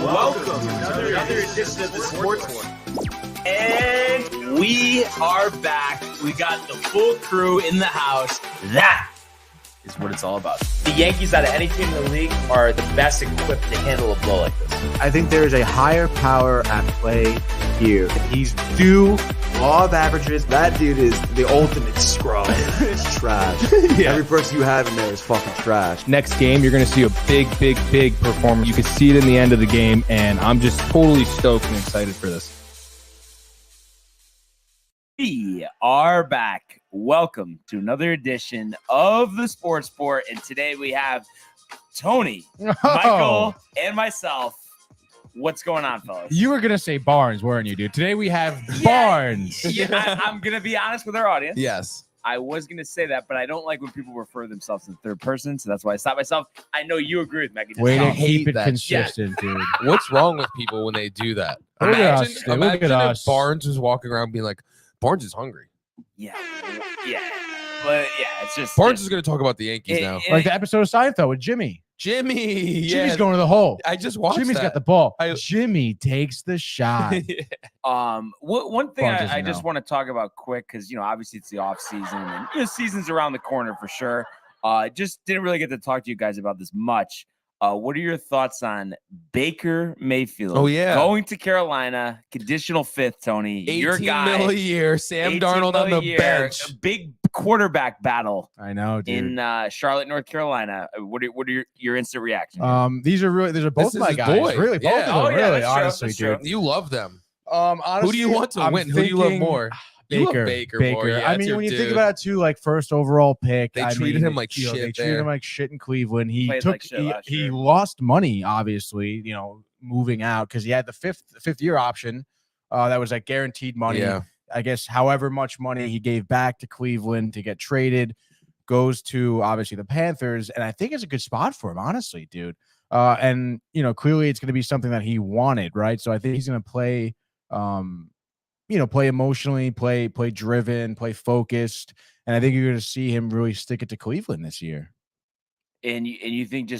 Welcome to another edition of the Sports One. And we are back. We got the full crew in the house. That is what it's all about. The Yankees, out of any team in the league, are the best equipped to handle a blow like this. I think there is a higher power at play here. He's due law of averages. That dude is the ultimate scrub. It's trash. Yeah. Every person you have in there is fucking trash. Next game, you're going to see a big performance. You can see it in the end of the game, and I'm just totally stoked and excited for this. We are back. Welcome to another edition of the Sports Sport. And today we have Tony, Michael, and myself. What's going on, fellas? You were going to say Barnes, weren't you, dude? Today we have Barnes. I'm going to be honest with our audience. Yes. I was going to say that, but I don't like when people refer themselves in third person, so that's why I stopped myself. I know you agree with Megan. Way to keep it that consistent, dude. What's wrong with people when they do that? Look at us, dude. Look Imagine at if us. Barnes was walking around being like, Barnes is hungry. Yeah. But yeah, it's just Barnes is going to talk about the Yankees now. Like the episode of Seinfeld with Jimmy. Jimmy's Jimmy's going to the hole. I just watched Jimmy's that. got the ball. Jimmy takes the shot. One thing Barnes I doesn't just know. want to talk about quick, because obviously it's the off season and season's around the corner for sure. Just didn't really get to talk to you guys about this much. What are your thoughts on Baker Mayfield? Oh, yeah. Going to Carolina, conditional fifth, Tony. 18 Your guy, mil a year, Sam 18 Darnold mil on a the year, bench. a big quarterback battle I know, dude. in Charlotte, North Carolina. What are your instant reactions? These are both This is my his guys. boy. Really, both Yeah. of them. Really, that's true, honestly, that's true. dude. You love them. Honestly, Who do you want to I'm win? Who do you love thinking more? Baker. You love Baker more. Yeah, I that's mean, your when you think dude. about it, too, like first overall pick, They I treated mean, him like shit They treated there. him like shit in Cleveland. He Played took like shit last he year. lost money, obviously. Moving out because he had the fifth year option. That was like guaranteed money. Yeah. I guess however much money he gave back to Cleveland to get traded goes to obviously the Panthers, and I think it's a good spot for him, honestly, dude. And clearly it's going to be something that he wanted, right? So I think he's going to play, play emotionally, play driven, play focused, and I think you're going to see him really stick it to Cleveland this year. And you think do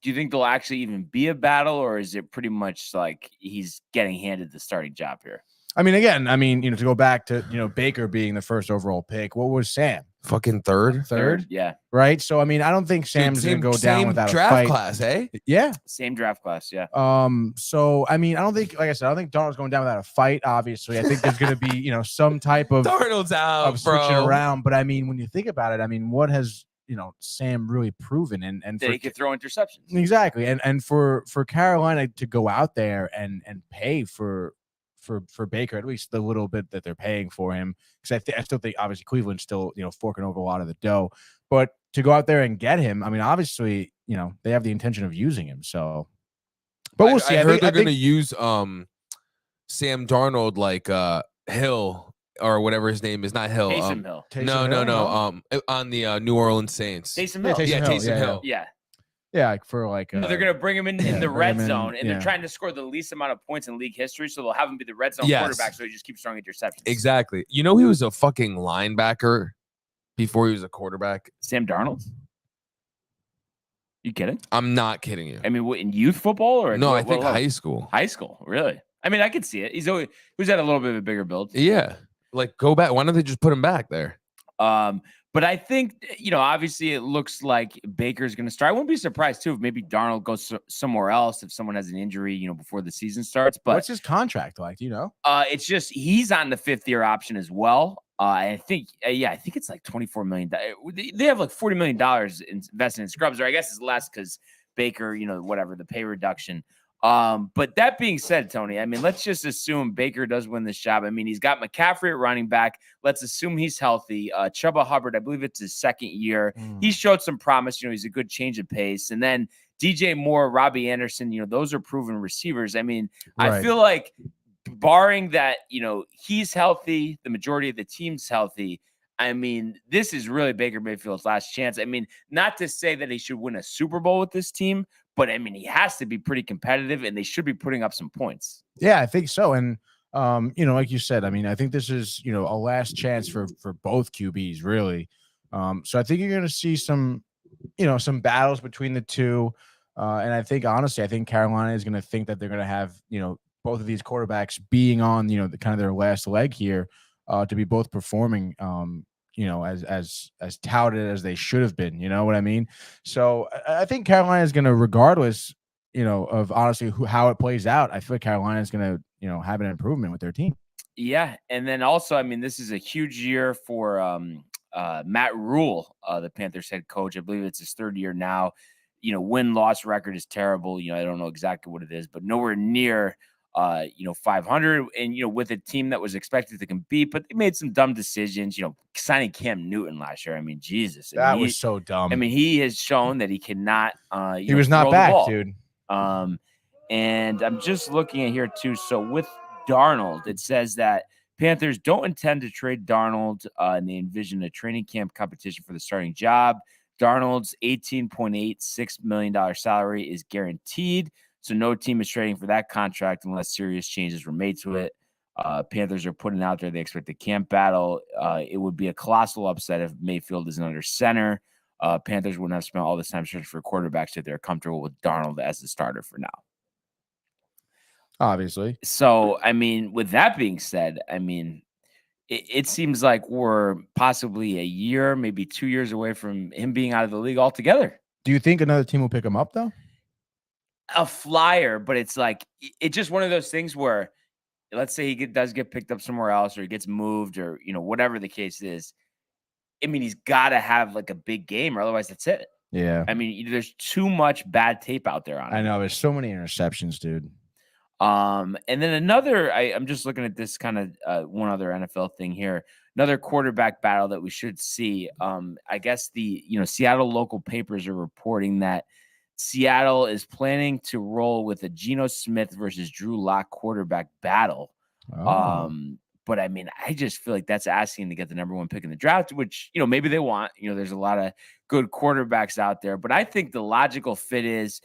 you think there'll actually even be a battle, or is it pretty much like he's getting handed the starting job here? I mean, again, to go back to Baker being the first overall pick, what was Sam? Fucking third. Yeah. Right. So I mean, I don't think Sam's going to go down without a draft fight. class, eh? Yeah. Same draft class. Yeah. So I mean, I don't think, like I said, I don't think Darnold's going down without a fight. Obviously, I think there's going to be some type of Darnold's out, of switching bro. around. But I mean, when you think about it, I mean, what has Sam really proven? And That he could throw interceptions. Exactly. And for Carolina to go out there and pay for Baker, at least the little bit that they're paying for him, because I still think obviously Cleveland's still forking over a lot of the dough, but to go out there and get him, I mean, obviously they have the intention of using him. So, but we'll see. I heard they're think going to use Sam Darnold like Hill or whatever his name is, not Hill. Taysom Hill. No. On the New Orleans Saints. Taysom Yeah, Hill. Taysom Taysom Hill, Hill. Yeah. Yeah, like for like They're going to bring him in the bring red him in, zone, and yeah. they're trying to score the least amount of points in league history, so they'll have him be the red zone Yes. quarterback, so he just keeps throwing interceptions. Exactly. He was a fucking linebacker before he was a quarterback. Sam Darnold? You kidding? I'm not kidding you. I mean, what, in youth football or No, what I think level? high school. High school, really? I mean, I could see it. He was at a little bit of a bigger build. Yeah. Like, go back. Why don't they just put him back there? But I think, obviously it looks like Baker's going to start. I wouldn't be surprised, too, if maybe Darnold goes somewhere else if someone has an injury, before the season starts. But what's his contract like? Do you know? It's just he's on the fifth year option as well. I think it's like $24 million. They have like $40 million invested in scrubs, or I guess it's less because Baker, whatever, the pay reduction. But that being said, Tony, I mean, let's just assume Baker does win this job. I mean, he's got McCaffrey at running back. Let's assume he's healthy. Chuba Hubbard, I believe it's his second year. He showed some promise. He's a good change of pace. And then DJ Moore, Robbie Anderson, those are proven receivers. I mean, Right. I feel like barring that, he's healthy, the majority of the team's healthy. I mean, this is really Baker Mayfield's last chance. I mean, not to say that he should win a Super Bowl with this team, but I mean, he has to be pretty competitive, and they should be putting up some points. Yeah, I think so. And like you said, I mean, I think this is a last chance for both QBs, really. So I think you're going to see some battles between the two. And I think honestly, I think Carolina is going to think that they're going to have, both of these quarterbacks being on, the kind of their last leg here, to be both performing, as touted as they should have been. You know what I mean? So I think Carolina is going to, regardless, of honestly how it plays out, I feel like Carolina is going to, have an improvement with their team. Yeah, and then also, I mean, this is a huge year for Matt Rule, the Panthers head coach. I believe it's his third year now. Win-loss record is terrible. I don't know exactly what it is, but nowhere near 500. And with a team that was expected to compete, but they made some dumb decisions. Signing Cam Newton last year. I mean, Jesus, That was so dumb. I mean, he has shown that he cannot. He was not back, dude. And I'm just looking at here too. So with Darnold, it says that Panthers don't intend to trade Darnold, and they envision a training camp competition for the starting job. Darnold's $18.86 million salary is guaranteed, so no team is trading for that contract unless serious changes were made to it. Panthers are putting out there they expect a camp battle. It would be a colossal upset if Mayfield isn't under center. Panthers wouldn't have spent all this time searching for quarterbacks if they're comfortable with Darnold as the starter for now. Obviously. So, I mean, with that being said, I mean, it seems like we're possibly a year, maybe 2 years away from him being out of the league altogether. Do you think another team will pick him up, though? A flyer, but it's like, it's just one of those things where, let's say he does get picked up somewhere else, or he gets moved, or, whatever the case is. I mean, he's got to have like a big game, or otherwise that's it. Yeah. I mean, there's too much bad tape out there on him. I know. There's so many interceptions, dude. And then another, I'm just looking at this kind of one other NFL thing here. Another quarterback battle that we should see. I guess the Seattle local papers are reporting that Seattle is planning to roll with a Geno Smith versus Drew Lock quarterback battle. Oh. But I mean, I just feel like that's asking to get the number one pick in the draft, which maybe they want. There's a lot of good quarterbacks out there, but I think the logical fit is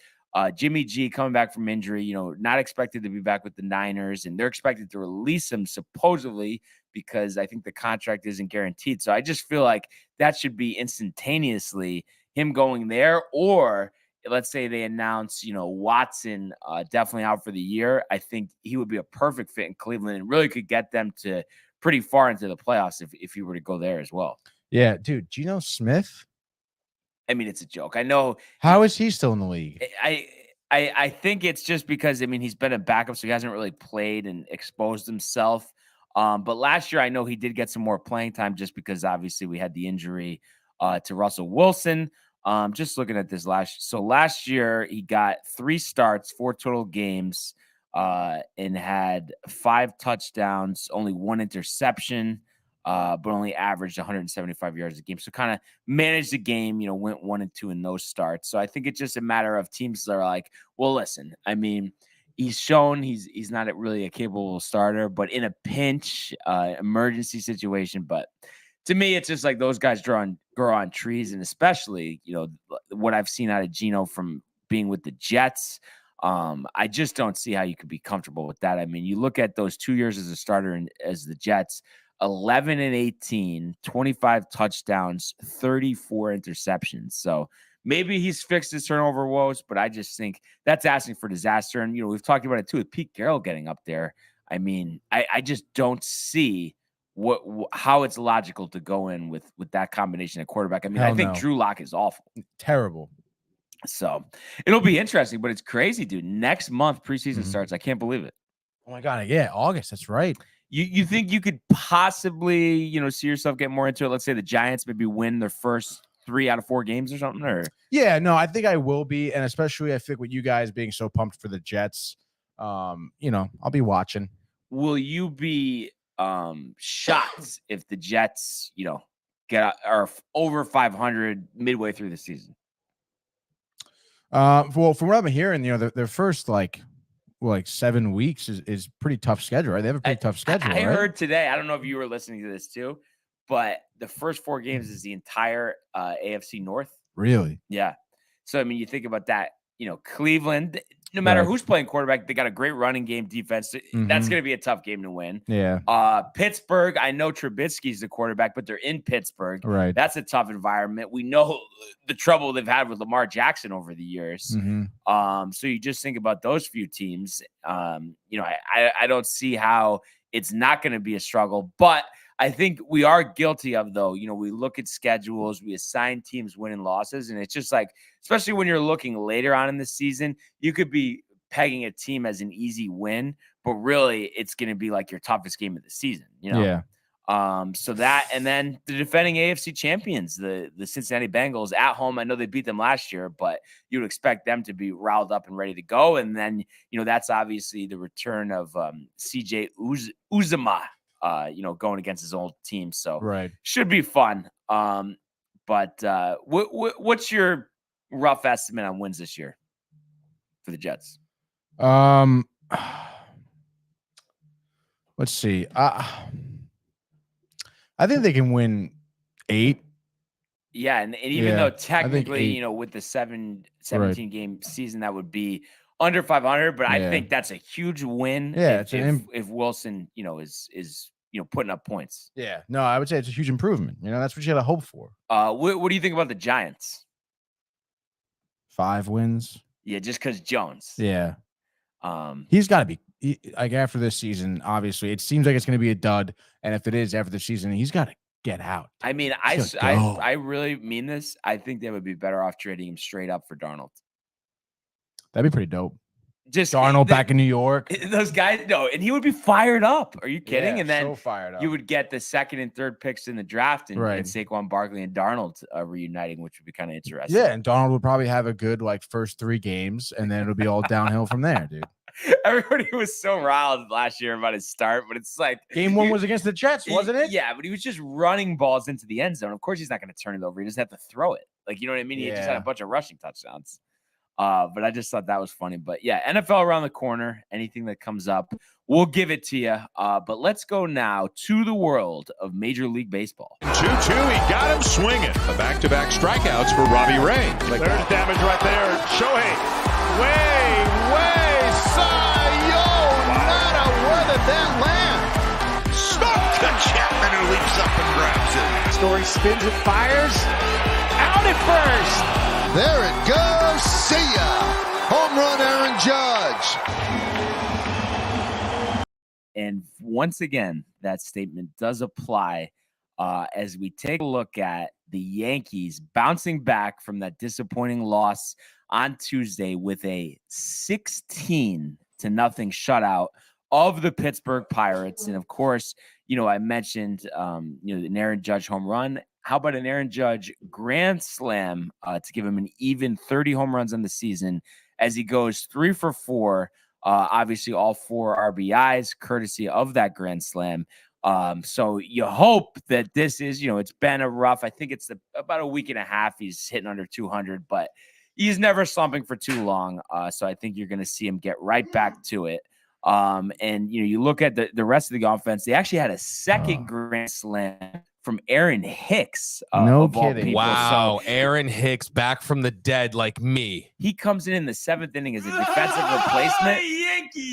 Jimmy G coming back from injury, not expected to be back with the Niners, and they're expected to release him supposedly because I think the contract isn't guaranteed. So I just feel like that should be instantaneously him going there. Or let's say they announce, Watson definitely out for the year. I think he would be a perfect fit in Cleveland and really could get them to pretty far into the playoffs if he were to go there as well. Yeah, dude, Geno Smith? I mean, it's a joke. I know. How is he still in the league? I think it's just because, I mean, he's been a backup, so he hasn't really played and exposed himself. But last year, I know he did get some more playing time just because obviously we had the injury to Russell Wilson. Just looking at this last year, he got 3 starts, 4 total games, and had 5 touchdowns, only 1 interception. But only averaged 175 yards a game. So kind of managed the game, went 1-2 in those starts. So I think it's just a matter of teams that are like, well, listen, I mean, he's shown he's not really a capable starter, but in a pinch, emergency situation. But to me, it's just like those guys grow on trees. And especially, what I've seen out of Geno from being with the Jets, I just don't see how you could be comfortable with that. I mean, you look at those 2 years as a starter and as the Jets, 11-18, 25 touchdowns, 34 interceptions. So maybe he's fixed his turnover woes, but I just think that's asking for disaster. And, we've talked about it too with Pete Carroll getting up there. I mean, I just don't see how it's logical to go in with that combination of quarterback. I mean, I think Drew Lock is awful. Terrible. So it'll be interesting, but it's crazy, dude. Next month, preseason starts. I can't believe it. Oh my God. Yeah. August. That's right. You think you could possibly, see yourself get more into it? Let's say the Giants maybe win their first 3 out of 4 games or something? Or yeah, no, I think I will be. And especially I think with you guys being so pumped for the Jets, I'll be watching. Will you be shocked if the Jets, are over 500 midway through the season? Well, from what I'm hearing, their first 7 weeks is pretty tough schedule, right? They have a pretty tough schedule. I heard today, I don't know if you were listening to this too, but the first 4 games is the entire AFC North. Really? Yeah. So, I mean, you think about that, Cleveland, no matter Right. who's playing quarterback, they got a great running game defense. That's Mhm. going to be a tough game to win. Yeah. Pittsburgh, I know Trubisky's the quarterback, but they're in Pittsburgh. Right. That's a tough environment. We know the trouble they've had with Lamar Jackson over the years. Mhm. So you just think about those few teams. You know, I don't see how it's not going to be a struggle, but I think we are guilty of, though, you know, we look at schedules, we assign teams win and losses, and it's just like, especially when you're looking later on in the season, you could be pegging a team as an easy win, but really it's going to be like your toughest game of the season, you know? Yeah. So that, and then the defending AFC champions, the Cincinnati Bengals at home. I know they beat them last year, but you would expect them to be riled up and ready to go. And then, you know, that's obviously the return of CJ Uzama, you know, going against his old team. So Right. should be fun. But what's your rough estimate on wins this year for the Jets? Let's see. I think they can win 8. Yeah, and even though technically, 8. you know, with the 17 game season, that would be under 500, but I think that's a huge win. Yeah, if Wilson, you know, is you know, putting up points. Yeah, no, I would say it's a huge improvement. You know, that's what you got to hope for. What do you think about the Giants? 5 wins. Yeah, just because Jones. Yeah. He's got to be like, after this season, obviously it seems like it's going to be a dud, and if it is after the season, he's got to get out. I mean, I really mean this. I think they would be better off trading him straight up for Darnold. That'd be pretty dope. Just Darnold back in New York. Those guys, no, and he would be fired up. Are you kidding? Yeah, and then so fired up. You would get the 2nd and 3rd picks in the draft, and Saquon Barkley and Darnold reuniting, which would be kind of interesting. Yeah, and Darnold would probably have a good like first 3 games, and then it'll be all downhill from there, dude. Everybody was so riled last year about his start, but it's like game 1 was against the Jets, wasn't it? Yeah, but he was just running balls into the end zone. Of course, he's not going to turn it over. He doesn't have to throw it. Like, you know what I mean? He just had a bunch of rushing touchdowns. But I just thought that was funny. But yeah, NFL around the corner. Anything that comes up, we'll give it to you. But let's go now to the world of Major League Baseball. 2-2, he got him swinging. A back-to-back strikeouts for Robbie Ray. There's damage right there. Shohei, way, Cy-Young. Nada, where did that land? Stuck to Chapman, who leaps up and grabs it. Story spins and fires. Out at first. There it goes. See ya. Home run, Aaron Judge. And once again, that statement does apply as we take a look at the Yankees bouncing back from that disappointing loss on Tuesday with a 16-0 shutout of the Pittsburgh Pirates. And of course, you know, I mentioned, you know, an Aaron Judge home run. How about an Aaron Judge grand slam to give him an even 30 home runs on the season as he goes 3 for 4, obviously all 4 RBIs courtesy of that grand slam. So you hope that this is, you know, it's been a rough, I think it's about a week and a half. He's hitting under 200, but he's never slumping for too long. So I think you're going to see him get right back to it. And, you know, you look at the rest of the offense, they actually had a second grand slam from Aaron Hicks. No kidding. Wow. So Aaron Hicks back from the dead like me. He comes in the 7th inning as a defensive replacement,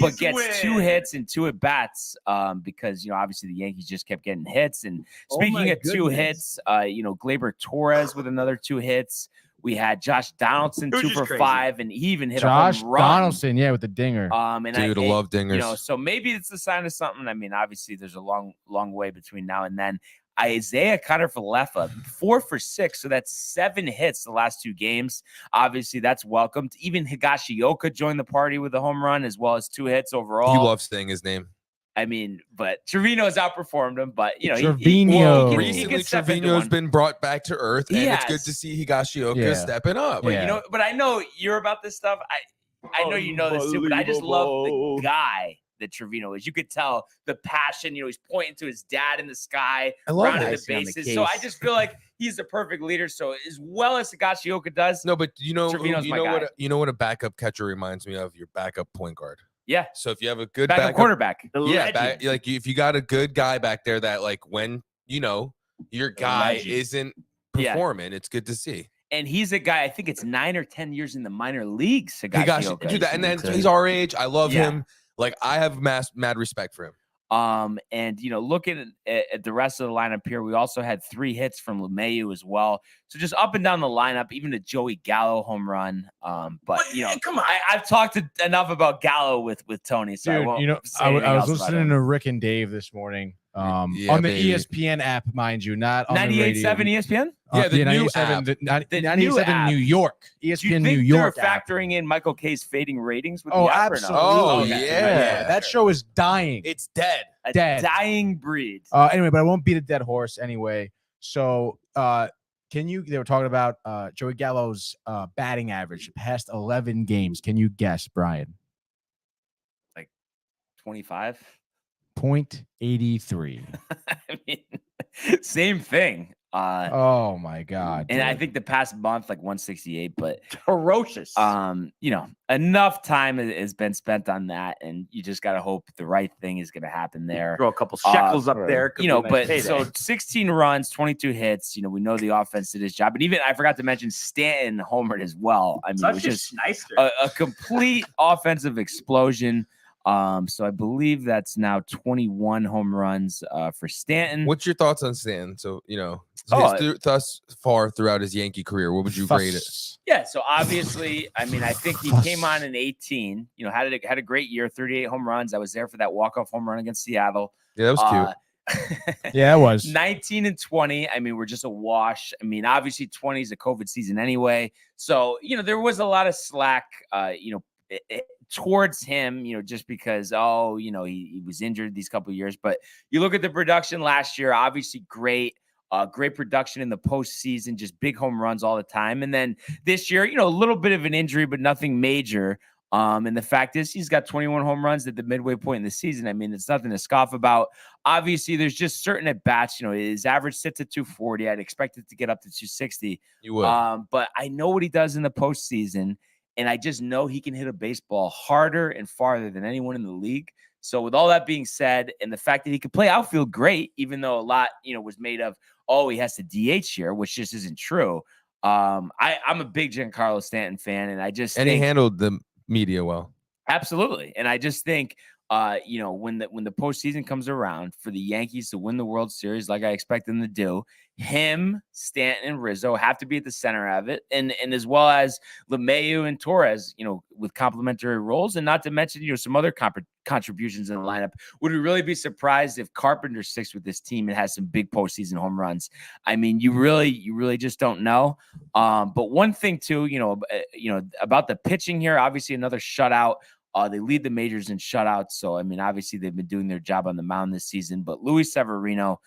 but gets 2 hits and 2 at-bats because, you know, obviously the Yankees just kept getting hits. And speaking of 2 hits, you know, Gleyber Torres with another 2 hits. We had Josh Donaldson 2 for 5, and he even hit a home run. Donaldson, yeah, with the dinger. And dude, I love dingers. You know, so maybe it's a sign of something. I mean, obviously, there's a long way between now and then. Isaiah Cutter-Falefa, 4 for 6, so that's 7 hits the last 2 games. Obviously, that's welcomed. Even Higashioka joined the party with a home run as well as 2 hits overall. You love saying his name. I mean, but Trevino's outperformed him. But you know, Trevino. Recently, Trevino's been brought back to earth, and it's good to see Higashioka stepping up. But you know, but I know you're about this stuff. I know you know this too, but I just love the guy that Trevino is. You could tell the passion. You know, he's pointing to his dad in the sky, rounding the bases. So I just feel like he's the perfect leader. So as well as Higashioka does, no, but you know, Trevino's you know what a backup catcher reminds me of? Your backup point guard. Yeah. So if you have a good backup quarterback, like if you got a good guy back there that like when you know your guy isn't performing, it's good to see. And he's a guy, I think it's 9 or 10 years in the minor leagues. Higashioka. Dude, and then he's our age. I love Yeah. him. Like, I have mad respect for him. And looking at the rest of the lineup here, we also had 3 hits from LeMahieu as well. So just up and down the lineup, even a Joey Gallo home run. But come on, I've talked enough about Gallo with Tony. So Dude, I was listening to Rick and Dave this morning. On the ESPN app, mind you, not on 98.7 ESPN. Yeah, the new 97, app. the 97 New York, ESPN Do you think New York. they're factoring in Michael K's fading ratings with Oh, the app absolutely. or no? Oh, Okay. yeah. That show is dying. It's dead. A dead. dying breed. Anyway, but I won't beat a dead horse anyway. So, they were talking about Joey Gallo's batting average past 11 games. Can you guess, Brian? 25. 0.83. I mean, same thing. Oh my God. And I think the past month, like 168, but ferocious. Enough time has been spent on that, and you just got to hope the right thing is going to happen there. Throw a couple shekels up there. Could be a nice payday. So 16 runs, 22 hits. We know the offense did his job, but even I forgot to mention Stanton homered as well. I mean, it was just a complete offensive explosion. So I believe that's now 21 home runs for Stanton. What's your thoughts on Stanton? So, thus far throughout his Yankee career, what would you grade it? Yeah, so obviously, I mean, I think he came on in 18, had a great year, 38 home runs. I was there for that walk-off home run against Seattle. Yeah, that was cute. Yeah, it was. 19 and 20. I mean, we're just a wash. I mean, obviously 20 is a COVID season anyway. So, there was a lot of slack, towards him, just because, he was injured these couple of years. But you look at the production last year, obviously great production in the postseason, just big home runs all the time. And then this year, a little bit of an injury, but nothing major. And the fact is he's got 21 home runs at the midway point in the season. I mean, it's nothing to scoff about. Obviously, there's just certain at bats, his average sits at 240. I'd expect it to get up to 260. You would. But I know what he does in the postseason. And I just know he can hit a baseball harder and farther than anyone in the league. So with all that being said, and the fact that he could play outfield great, even though a lot, was made of, he has to DH here, which just isn't true. I'm a big Giancarlo Stanton fan, and I just think he handled the media well. Absolutely. And I just think, when the postseason comes around for the Yankees to win the World Series, like I expect them to do, him, Stanton, and Rizzo have to be at the center of it, and as well as LeMahieu and Torres, with complementary roles, and not to mention, some other contributions in the lineup. Would we really be surprised if Carpenter sticks with this team and has some big postseason home runs? I mean, you really just don't know. But one thing too, about the pitching here, obviously another shutout. They lead the majors in shutouts. So, I mean, obviously they've been doing their job on the mound this season, but Luis Severino,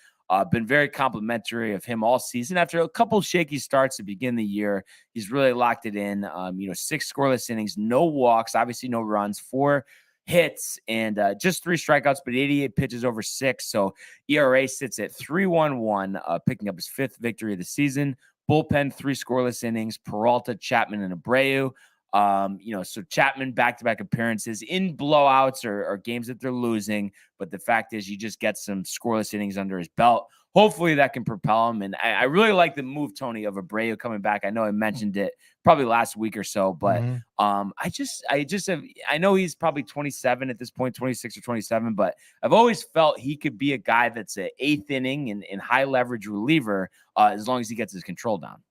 been very complimentary of him all season. After a couple shaky starts to begin the year, he's really locked it in. 6 scoreless innings, no walks, obviously no runs, 4 hits, and just 3 strikeouts, but 88 pitches over 6. So ERA sits at 3.11, picking up his 5th victory of the season. Bullpen, 3 scoreless innings, Peralta, Chapman, and Abreu. So Chapman back-to-back appearances in blowouts or games that they're losing. But the fact is you just get some scoreless innings under his belt. Hopefully that can propel him. And I really like the move, Tony, of Abreu coming back. I know I mentioned it probably last week or so, but I know he's probably 27 at this point, 26 or 27, but I've always felt he could be a guy that's an 8th inning and high leverage reliever as long as he gets his control down.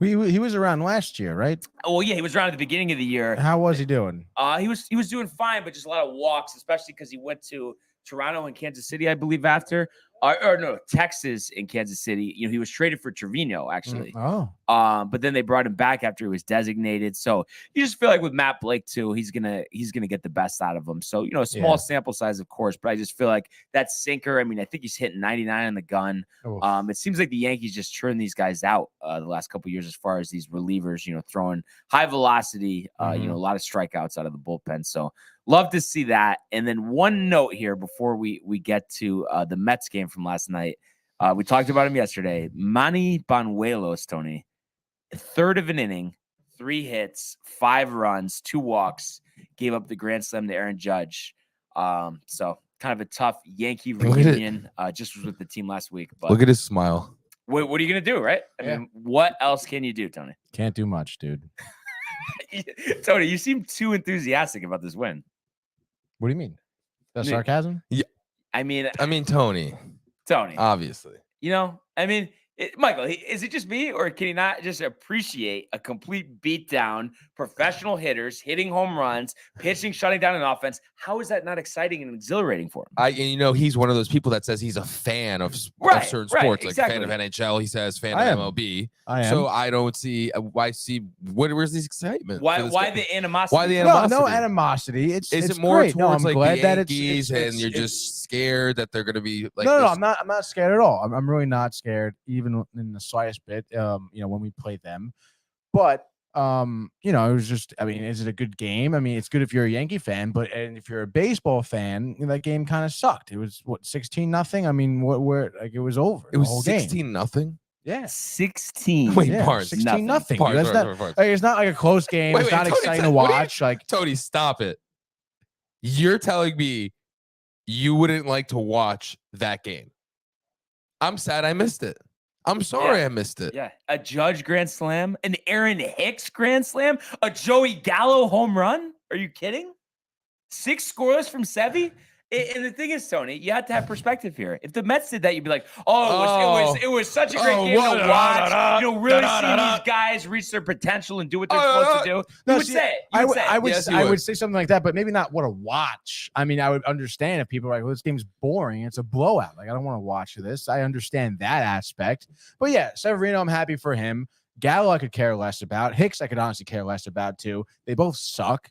He was around last year, right? Well, yeah, he was around at the beginning of the year. How was he doing? He was doing fine, but just a lot of walks, especially because he went to Toronto and Kansas City, I believe, after. Texas and Kansas City. He was traded for Trevino, actually. But then they brought him back after he was designated. So you just feel like with Matt Blake too, he's gonna get the best out of him. So a small sample size, of course, but I just feel like that sinker. I mean, I think he's hitting 99 on the gun. It seems like the Yankees just churn these guys out the last couple of years as far as these relievers. Throwing high velocity. A lot of strikeouts out of the bullpen. So love to see that. And then one note here before we get to the Mets game from last night. We talked about him yesterday. Manny Banuelos, Tony, 1/3 of an inning, 3 hits, 5 runs, 2 walks, gave up the grand slam to Aaron Judge. So kind of a tough Yankee reunion. Just was with the team last week. But look at his smile. What are you gonna do, right? I mean, what else can you do, Tony? Can't do much, dude. Tony, you seem too enthusiastic about this win. What do you mean? That's sarcasm? Yeah. I mean, Tony, obviously. Michael, is it just me, or can he not just appreciate a complete beatdown, professional hitters hitting home runs, pitching, shutting down an offense? How is that not exciting and exhilarating for him? He's one of those people that says he's a fan of certain sports, like fan of NHL. He says fan of MLB. I am. So I don't see where's the excitement? Why the animosity? Why the animosity? No animosity. Is it more great. towards I'm like glad the Yankees and you're just scared that they're gonna be like? No, I'm not scared at all. I'm really not scared, even in the slightest bit. When we play them, but it was just. I mean, is it a good game? I mean, it's good if you're a Yankee fan, but if you're a baseball fan, that game kind of sucked. It was 16-0. I mean, it was over. It was 16-0. Yeah, 16. Wait, yeah, Barnes, 16-0. Barnes. It's not like a close game. It's not exciting to watch. Tony, stop it. You're telling me you wouldn't like to watch that game? I'm sad I missed it. I'm sorry I missed it. Yeah. A Judge grand slam, an Aaron Hicks grand slam, a Joey Gallo home run. Are you kidding? 6 scoreless from Sevy. And the thing is, Tony, you have to have perspective here. If the Mets did that, you'd be like, it was such a great game to watch. Really see these guys reach their potential and do what they're supposed to do. You would say it. I would say something like that, but maybe not what to watch. I mean, I would understand if people are like, well, this game's boring. It's a blowout. Like, I don't want to watch this. I understand that aspect. But yeah, Severino, I'm happy for him. Gallo, I could care less about. Hicks, I could honestly care less about too. They both suck.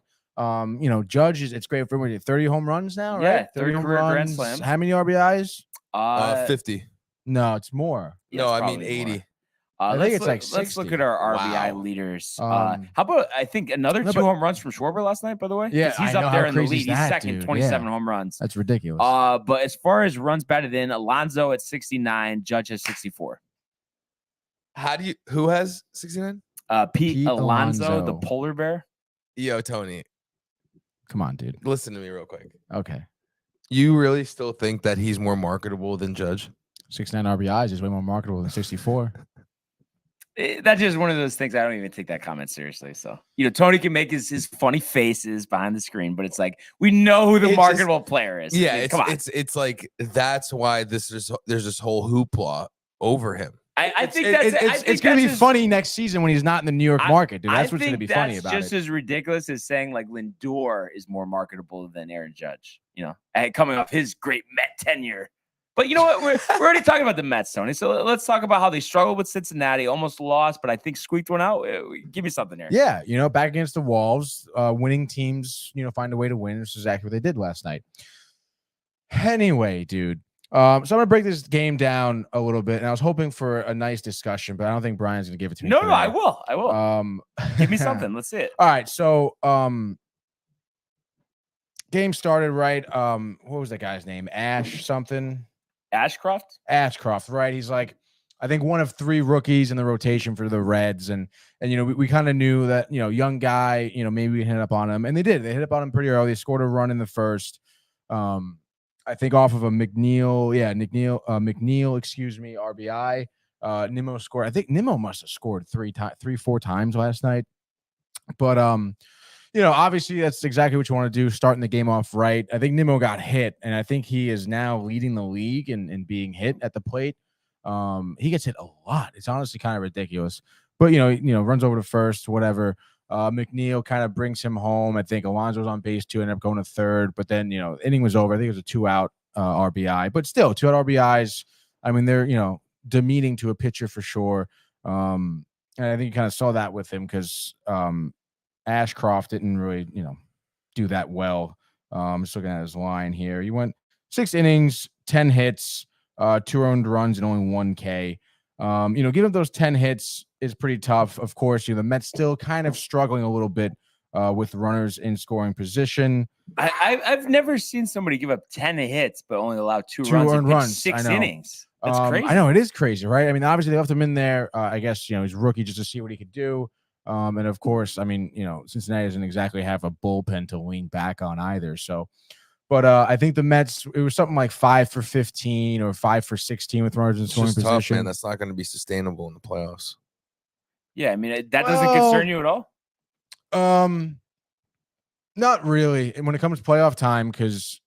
Judge it's great for him. 30 home runs now, right? Yeah, 30 home career runs. grand slams. How many RBIs? 50. No, it's more. No, I mean 80. I think it's like let's look 60. at our RBI leaders. How about I think another 2 home runs from Schwarber last night, by the way? Yeah, he's I up know, there how in the crazy lead. is He's that, second, dude? 27 home runs. That's ridiculous. But as far as runs batted in, Alonso at 69, Judge has 64. Who has 69? Pete Alonso, the polar bear. Yo, Tony. Come on, dude. Listen to me real quick. Okay. You really still think that he's more marketable than Judge? 69 RBIs is way more marketable than 64. That's just one of those things. I don't even take that comment seriously. So, Tony can make his funny faces behind the screen, but it's like, we know who the marketable player is. Yeah, I mean, it's like, that's why there's this whole hoopla over him. I think it's going to be funny next season when he's not in the New York market, dude. That's what's going to be funny about it. Just as ridiculous as saying like Lindor is more marketable than Aaron Judge, coming off his great Met tenure. But you know what? We're already talking about the Mets, Tony. So let's talk about how they struggled with Cincinnati, almost lost, but I think squeaked one out. Give me something here. Yeah, back against the Wolves, winning teams, find a way to win. This is exactly what they did last night. Anyway, dude. So I'm going to break this game down a little bit, and I was hoping for a nice discussion, but I don't think Brian's going to give it to me. No, I will. Give me something. Let's see it. All right, so game started, right? What was that guy's name? Ashcroft, right? He's like, I think one of 3 rookies in the rotation for the Reds, and we kind of knew that young guy, maybe we hit up on him, and they did. They hit up on him pretty early. They scored a run in the first. I think off of a McNeil, RBI. Nimmo scored. I think Nimmo must have scored 4 times last night. But obviously that's exactly what you want to do, starting the game off right. I think Nimmo got hit, and I think he is now leading the league in being hit at the plate. He gets hit a lot. It's honestly kind of ridiculous. But runs over to first, whatever. McNeil kind of brings him home. I think Alonso's on base too, ended up going to third, but then inning was over. I think it was a 2-out RBI, but still 2-out RBIs. I mean, they're demeaning to a pitcher for sure. And I think you kind of saw that with him because Ashcroft didn't really do that well. I'm just looking at his line here. He went 6 innings, 10 hits, 2 earned runs, and only 1 K. Giving up those 10 hits is pretty tough. Of course, the Mets still kind of struggling a little bit with runners in scoring position. I've never seen somebody give up 10 hits but only allow 2 earned runs runs. 6 innings. That's crazy. I know, it is crazy, right? I mean, obviously they left him in there. I guess he's rookie just to see what he could do. And of course, I mean, Cincinnati doesn't exactly have a bullpen to lean back on either. So, But I think the Mets, it was something like 5 for 15 or 5 for 16 with runners in It's scoring just position. tough, man. That's not going to be sustainable in the playoffs. Yeah, I mean, that doesn't concern you at all? Not really. And when it comes to playoff time, because,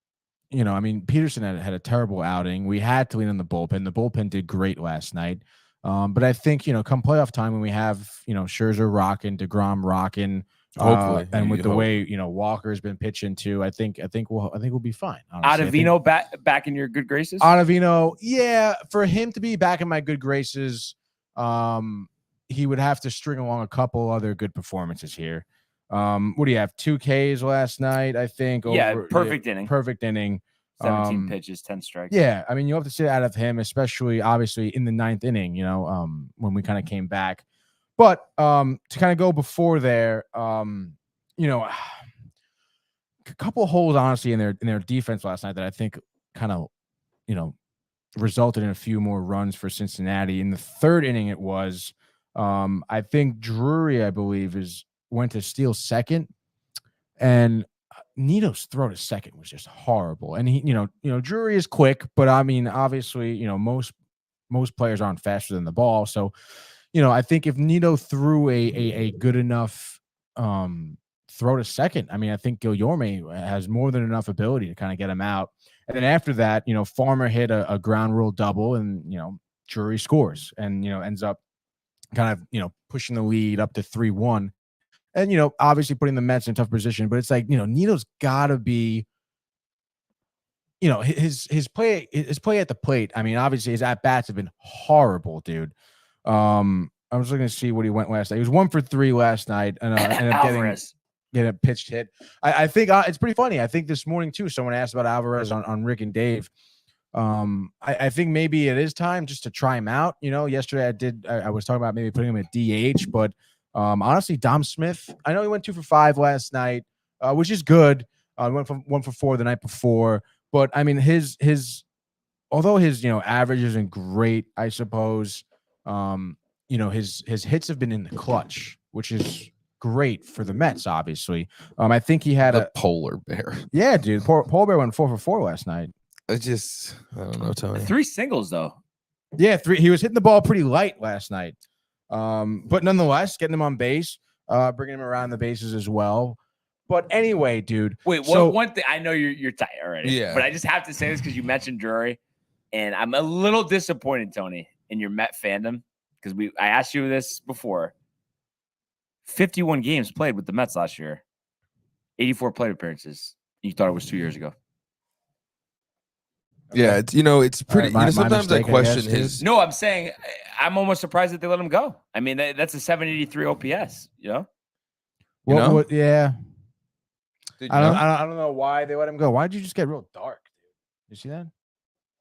you know, I mean, Peterson had a terrible outing. We had to lean on the bullpen. The bullpen did great last night. But I think, you know, come playoff time when we have, you know, Scherzer rocking, DeGrom rocking, Hopefully, and with you the hope. way, you know, Walker's been pitching too, I think we'll be fine. Honestly. Ottavino back in your good graces? Ottavino, yeah, for him to be back in my good graces, he would have to string along a couple other good performances here. What do you have? 2 Ks last night, I think. Yeah, perfect inning. Perfect inning. 17 pitches, 10 strikes. Yeah, I mean, you have to see it out of him, especially obviously in the 9th inning, you know, when we kind of came back. But to kind of go before there, you know, a couple of holes, honestly, in their defense last night that I think kind of, you know, resulted in a few more runs for Cincinnati. In the 3rd inning, it was, I think Drury, I believe, went to steal second, and Nito's throw to second was just horrible. And he, you know, Drury is quick, but I mean, obviously, you know, most players aren't faster than the ball. So, you know, I think if Nito threw a good enough throw to second, I mean, I think Guillorme has more than enough ability to kind of get him out. And then after that, you know, Farmer hit a ground rule double, and, you know, Drury scores and, you know, ends up kind of, you know, pushing the lead up to 3-1. And, you know, obviously putting the Mets in a tough position, but it's like, you know, Nito's got to be, you know, his play at the plate. I mean, obviously his at bats have been horrible, dude. I was looking to see what he went last night. He was 1 for 3 last night, and ended up getting a pitched hit. I think it's pretty funny. I think this morning too, someone asked about Alvarez on Rick and Dave. I think maybe it is time just to try him out. You know, yesterday I was talking about maybe putting him at DH, but honestly, Dom Smith, I know he went 2 for 5 last night, which is good. Went from 1 for 4 the night before, but I mean, his although his, you know, average isn't great, I suppose, you know, his hits have been in the clutch, which is great for the Mets, obviously. I think he had a polar bear. Yeah, dude. Polar bear went 4 for 4 last night. I don't know, Tony. 3 singles though. Yeah, 3. He was hitting the ball pretty light last night. But nonetheless, getting him on base, bringing him around the bases as well. But anyway, dude. Wait, one thing. I know you're tight already. Yeah. But I just have to say this because you mentioned Drury, and I'm a little disappointed, Tony, in your Met fandom, because I asked you this before. 51 games played with the Mets last year, 84 plate appearances. You thought it was 2 years ago. Yeah, it's, you know, it's pretty. Right, you know, sometimes mistake, I question guess, his. No, I'm saying I'm almost surprised that they let him go. I mean, that's a 783 OPS. You know. What, yeah. I don't know why they let him go. Why did you just get real dark, dude? You see that?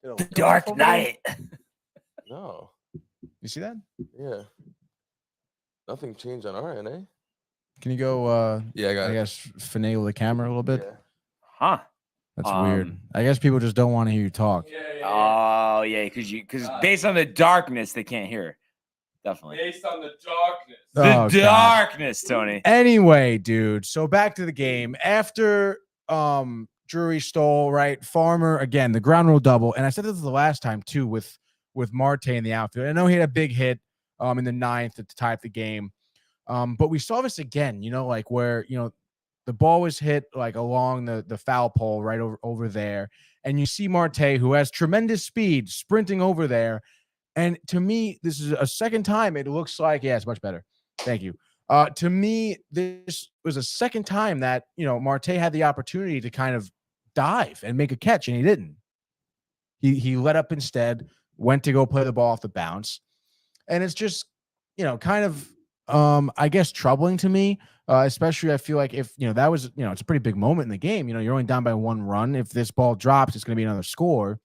The Dark Knight. No. You see that? Yeah. Nothing changed on our end, eh? Can you go? Yeah, I got I it. guess finagle the camera a little bit. Yeah. Huh. That's weird. I guess people just don't want to hear you talk. Oh yeah, because based on the darkness, they can't hear. Definitely. Based on the darkness. The darkness, Tony. Anyway, dude. So back to the game. After Drury stole, right? Farmer again, the ground rule double. And I said this the last time too with Marte in the outfield. I know he had a big hit in the 9th to tie up the game. But we saw this again, you know, like where, you know, the ball was hit like along the foul pole right over there. And you see Marte, who has tremendous speed, sprinting over there. And to me, this is a second time it looks like, yeah, it's much better. Thank you. To me, this was a second time that, you know, Marte had the opportunity to kind of dive and make a catch, and he didn't. He let up instead, went to go play the ball off the bounce. And it's just, you know, kind of, I guess, troubling to me, especially I feel like if, you know, that was, you know, it's a pretty big moment in the game. You know, you're only down by 1 run. If this ball drops, it's going to be another score.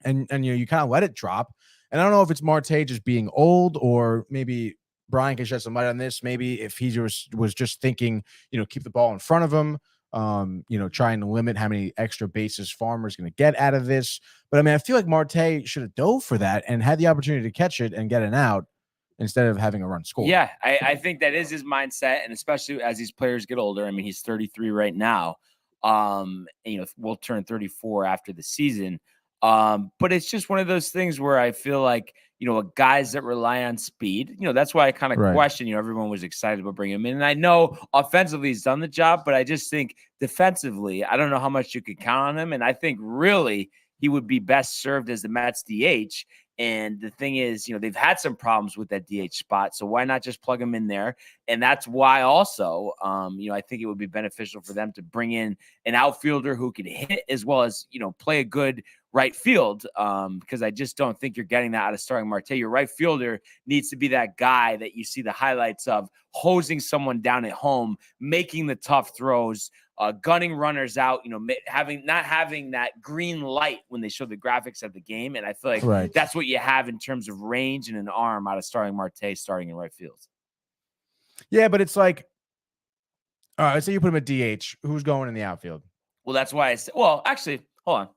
And you know, you kind of let it drop. And I don't know if it's Marte just being old, or maybe Brian can shed some light on this. Maybe if he was just thinking, you know, keep the ball in front of him, you know, trying to limit how many extra bases Farmer's going to get out of this. But I mean, I feel like Marte should have dove for that and had the opportunity to catch it and get an out instead of having a run score. Yeah, I think that is his mindset, and especially as these players get older. I mean, he's 33 right now. Will turn 34 after the season. But it's just one of those things where I feel like, guys that rely on speed, that's why I kind of question, everyone was excited about bringing him in. And I know offensively he's done the job, but I just think defensively, I don't know how much you could count on him. And I think really he would be best served as the Mets DH. And the thing is, they've had some problems with that DH spot. So why not just plug him in there? And that's why also, I think it would be beneficial for them to bring in an outfielder who can hit as well as, play a good right field, because I just don't think you're getting that out of Starling Marte. Your right fielder needs to be that guy that you see the highlights of, hosing someone down at home, making the tough throws, gunning runners out, not having that green light when they show the graphics of the game. And I feel like that's what you have in terms of range and an arm out of Starling Marte starting in right field. Yeah, but it's like, let's say you put him at DH. Who's going in the outfield? Well, that's why I said, well, actually, hold on.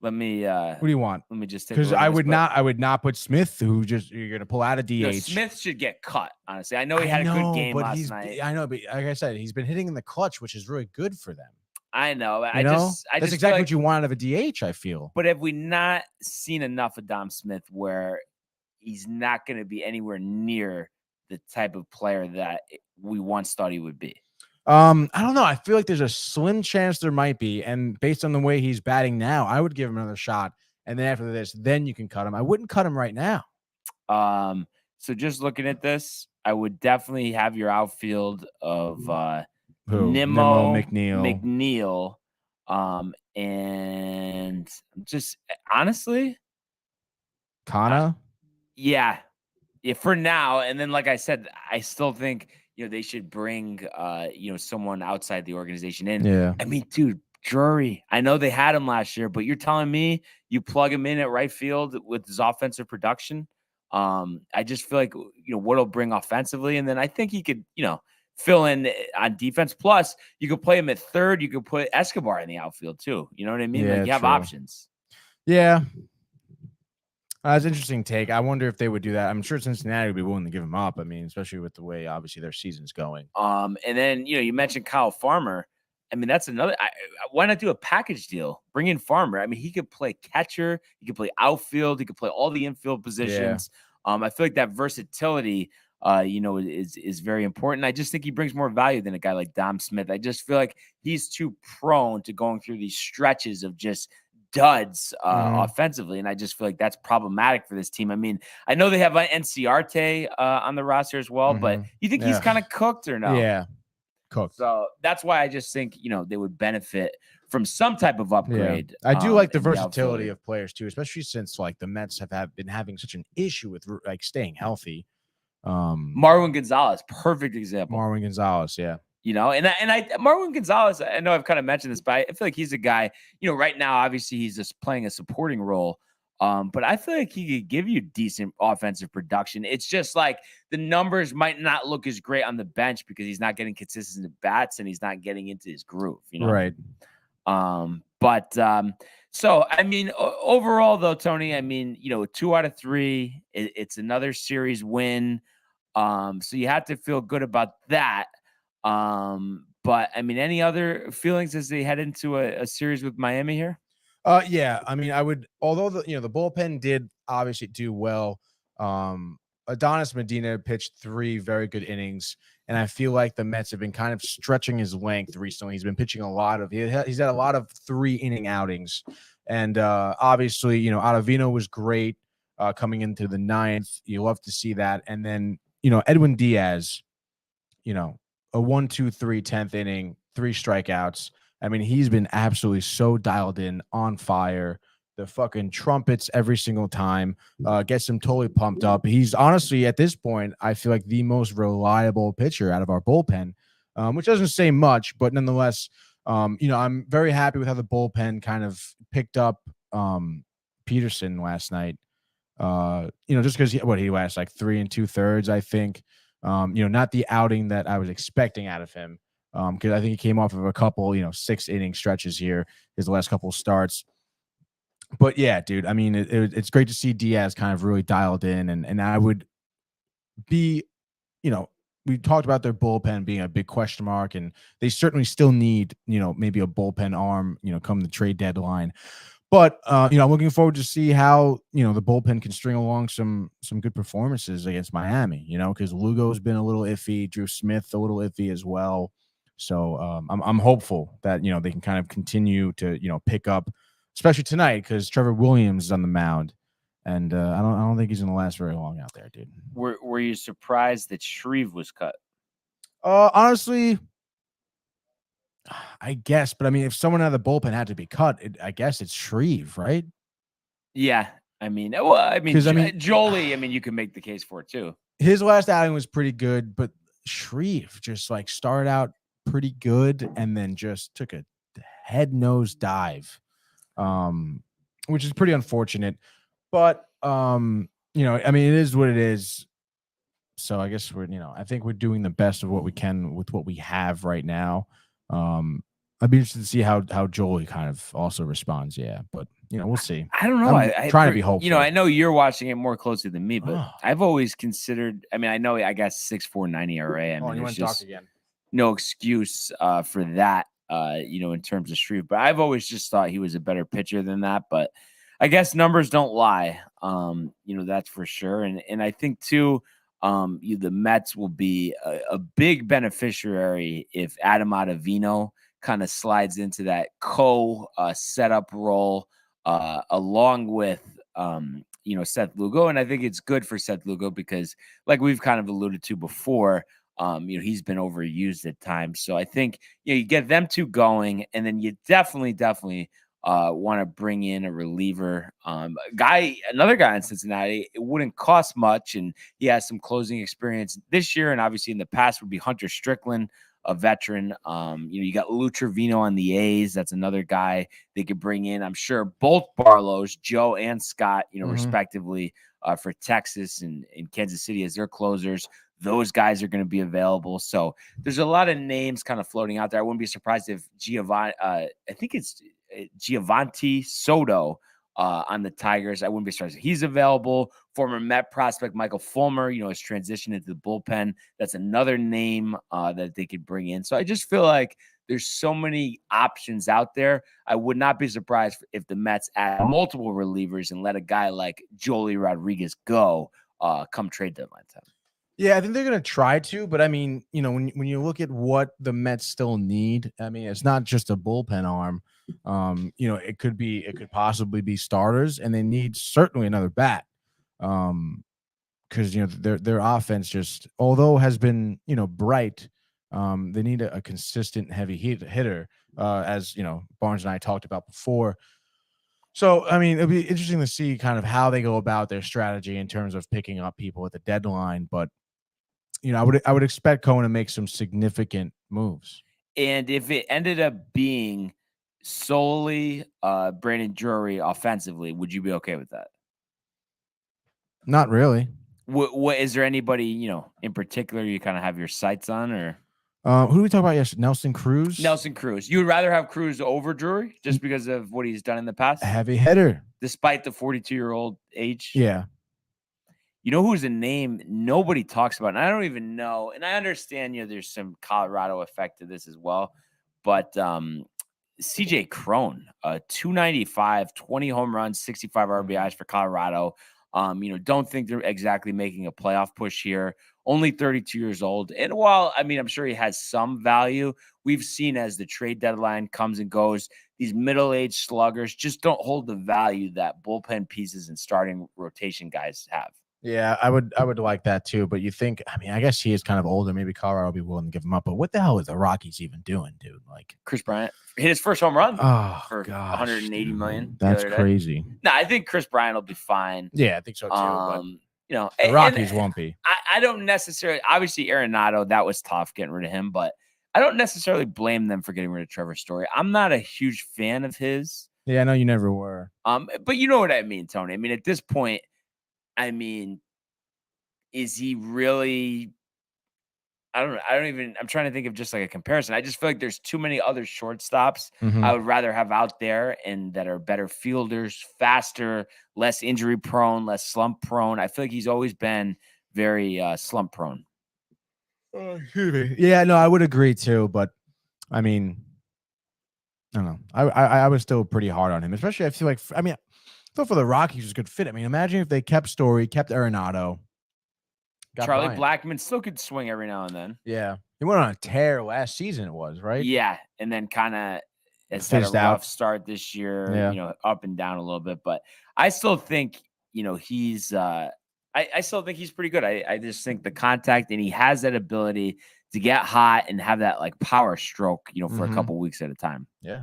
Let me. What do you want? Let me just take. Because I would not put Smith, who you're going to pull out of DH. No, Smith should get cut. Honestly, I know he had a good game last night. I know, but like I said, he's been hitting in the clutch, which is really good for them. I know. That's exactly what you want out of a DH. I feel. But have we not seen enough of Dom Smith where he's not going to be anywhere near the type of player that we once thought he would be? I don't know. I feel like there's a slim chance there might be, and based on the way he's batting now, I would give him another shot. And then after this, then you can cut him. I wouldn't cut him right now. So just looking at this, I would definitely have your outfield of Nimmo, McNeil, and just honestly, Kana. Yeah, for now. And then, like I said, I still think they should bring someone outside the organization in. Yeah, I mean, dude, Drury. I know they had him last year, but you're telling me you plug him in at right field with his offensive production. I just feel like what he'll bring offensively, and then I think he could fill in on defense. Plus, you could play him at third. You could put Escobar in the outfield too. You know what I mean? Yeah, like you have options. Yeah. That's an interesting take. I wonder if they would do that. I'm sure Cincinnati would be willing to give him up. I mean, especially with the way obviously their season's going. And then you mentioned Kyle Farmer. I mean, that's another. Why not do a package deal? Bring in Farmer. I mean, he could play catcher. He could play outfield. He could play all the infield positions. Yeah. I feel like that versatility, is very important. I just think he brings more value than a guy like Dom Smith. I just feel like he's too prone to going through these stretches of just duds offensively, and I just feel like that's problematic for this team. I mean, I know they have NCarte on the roster as well, but you think he's kind of cooked or no? Yeah, cooked. So that's why I just think they would benefit from some type of upgrade. Yeah. I do like the versatility of players too, especially since like the Mets have been having such an issue with like staying healthy. Marwin Gonzalez, perfect example. Marwin Gonzalez, yeah. Marwin Gonzalez, I know I've kind of mentioned this, but I feel like he's a guy, right now, obviously he's just playing a supporting role. But I feel like he could give you decent offensive production. It's just like the numbers might not look as great on the bench because he's not getting consistent bats and he's not getting into his groove, Right. So, I mean, overall though, Tony, I mean, 2 out of 3, it's another series win. So you have to feel good about that. But I mean, any other feelings as they head into a series with Miami here? Yeah. I mean, I would, although the bullpen did obviously do well. Adonis Medina pitched 3 very good innings, and I feel like the Mets have been kind of stretching his length recently. He's been pitching a lot of, he's had a lot of 3-inning outings, and obviously, Ottavino was great coming into the 9th. You love to see that, and then Edwin Diaz, a 1-2-3 10th inning, 3 strikeouts. I mean, he's been absolutely so dialed in, on fire. The fucking trumpets every single time, gets him totally pumped up. He's honestly, at this point, I feel like the most reliable pitcher out of our bullpen, which doesn't say much, but nonetheless, I'm very happy with how the bullpen kind of picked up Peterson last night. Just because he lasts like 3 2/3, I think. Not the outing that I was expecting out of him, because I think he came off of a couple, 6-inning stretches here, his last couple of starts. But yeah, dude, I mean, it's great to see Diaz kind of really dialed in, and I would be, we talked about their bullpen being a big question mark, and they certainly still need, maybe a bullpen arm, come the trade deadline. But I'm looking forward to see how the bullpen can string along some good performances against Miami. Because Lugo's been a little iffy, Drew Smith a little iffy as well. So I'm hopeful that they can kind of continue to pick up, especially tonight, because Trevor Williams is on the mound, and I don't think he's going to last very long out there, dude. Were you surprised that Shreve was cut? Honestly, I guess, but I mean, if someone out of the bullpen had to be cut, I guess it's Shreve, right? Yeah, Jolie. I mean, you can make the case for it too. His last outing was pretty good, but Shreve just like started out pretty good and then just took a head nose dive, which is pretty unfortunate. But I mean, it is what it is. So I guess I think we're doing the best of what we can with what we have right now. I'd be interested to see how Jolie kind of also responds. Yeah, but we'll see. I don't know. I'm trying to be hopeful. I know you're watching it more closely than me, but I've always considered. I mean, I know I got 6.49 ERA. I mean, you want to talk again? No excuse for that. In terms of Shreve, but I've always just thought he was a better pitcher than that. But I guess numbers don't lie. That's for sure. And I think too. The Mets will be a big beneficiary if Adam Ottavino kind of slides into that setup role along with Seth Lugo, and I think it's good for Seth Lugo because, like we've kind of alluded to before, he's been overused at times. So I think you get them two going, and then you definitely want to bring in a reliever, another guy in Cincinnati. It wouldn't cost much, and he has some closing experience this year, and obviously in the past would be Hunter Strickland, a veteran. You got Lou Trevino on the A's. That's another guy they could bring in. I'm sure both Barlows, Joe and Scott, respectively, for Texas and Kansas City as their closers. Those guys are going to be available. So there's a lot of names kind of floating out there. I wouldn't be surprised if Giovanni Soto on the Tigers. I wouldn't be surprised if he's available. Former Met prospect Michael Fulmer, has transitioned into the bullpen. That's another name that they could bring in. So I just feel like there's so many options out there. I would not be surprised if the Mets add multiple relievers and let a guy like Jolie Rodriguez go come trade deadline time. Yeah, I think they're going to try to, but I mean, when you look at what the Mets still need, I mean, it's not just a bullpen arm. It could possibly be starters, and they need certainly another bat. Because their offense just, although has been bright, they need a consistent heavy hitter, as Barnes and I talked about before. So I mean, it'll be interesting to see kind of how they go about their strategy in terms of picking up people at the deadline. But I would expect Cohen to make some significant moves. And if it ended up being solely Brandon Drury offensively, would you be okay with that? Not really. What is there anybody in particular you kind of have your sights on, or who did we talk about yesterday? Nelson Cruz. You would rather have Cruz over Drury just because of what he's done in the past? A heavy hitter, despite the 42-year-old age. Yeah. Who's a name nobody talks about, and I don't even know. And I understand, there's some Colorado effect to this as well, but CJ Cron, 295, 20 home runs, 65 RBIs for Colorado. Don't think they're exactly making a playoff push here. Only 32 years old. And while, I'm sure he has some value, we've seen as the trade deadline comes and goes, these middle-aged sluggers just don't hold the value that bullpen pieces and starting rotation guys have. Yeah, I would like that too. But you think, I guess he is kind of older. Maybe Colorado will be willing to give him up. But what the hell is the Rockies even doing, dude? Like Chris Bryant hit his first home run for gosh, 180 million. That's crazy. No, I think Chris Bryant will be fine. Yeah, I think so too. But the Rockies won't be. I don't necessarily. Obviously, Arenado, that was tough getting rid of him, but I don't necessarily blame them for getting rid of Trevor Story. I'm not a huge fan of his. Yeah, I know you never were. But you know what I mean, Tony. At this point, is he really? I don't know. I'm trying to think of just like a comparison. I just feel like there's too many other shortstops I would rather have out there and that are better fielders, faster, less injury prone, less slump prone. I feel like he's always been very slump prone. Excuse me. Yeah, no, I would agree too, but I mean, I don't know. I was still pretty hard on him, especially I feel like I thought for the Rockies was a good fit. I mean, imagine if they kept Story, kept Arenado, got Charlie Bryant. Blackmon still could swing every now and then. Yeah, he went on a tear last season. It was right. Yeah, and then kind of has had a Fizzed out. rough start this year. Yeah. You know, up and down a little bit, but I still think he's. I still think he's pretty good. I just think the contact, and he has that ability to get hot and have that like power stroke. For a couple weeks at a time. Yeah.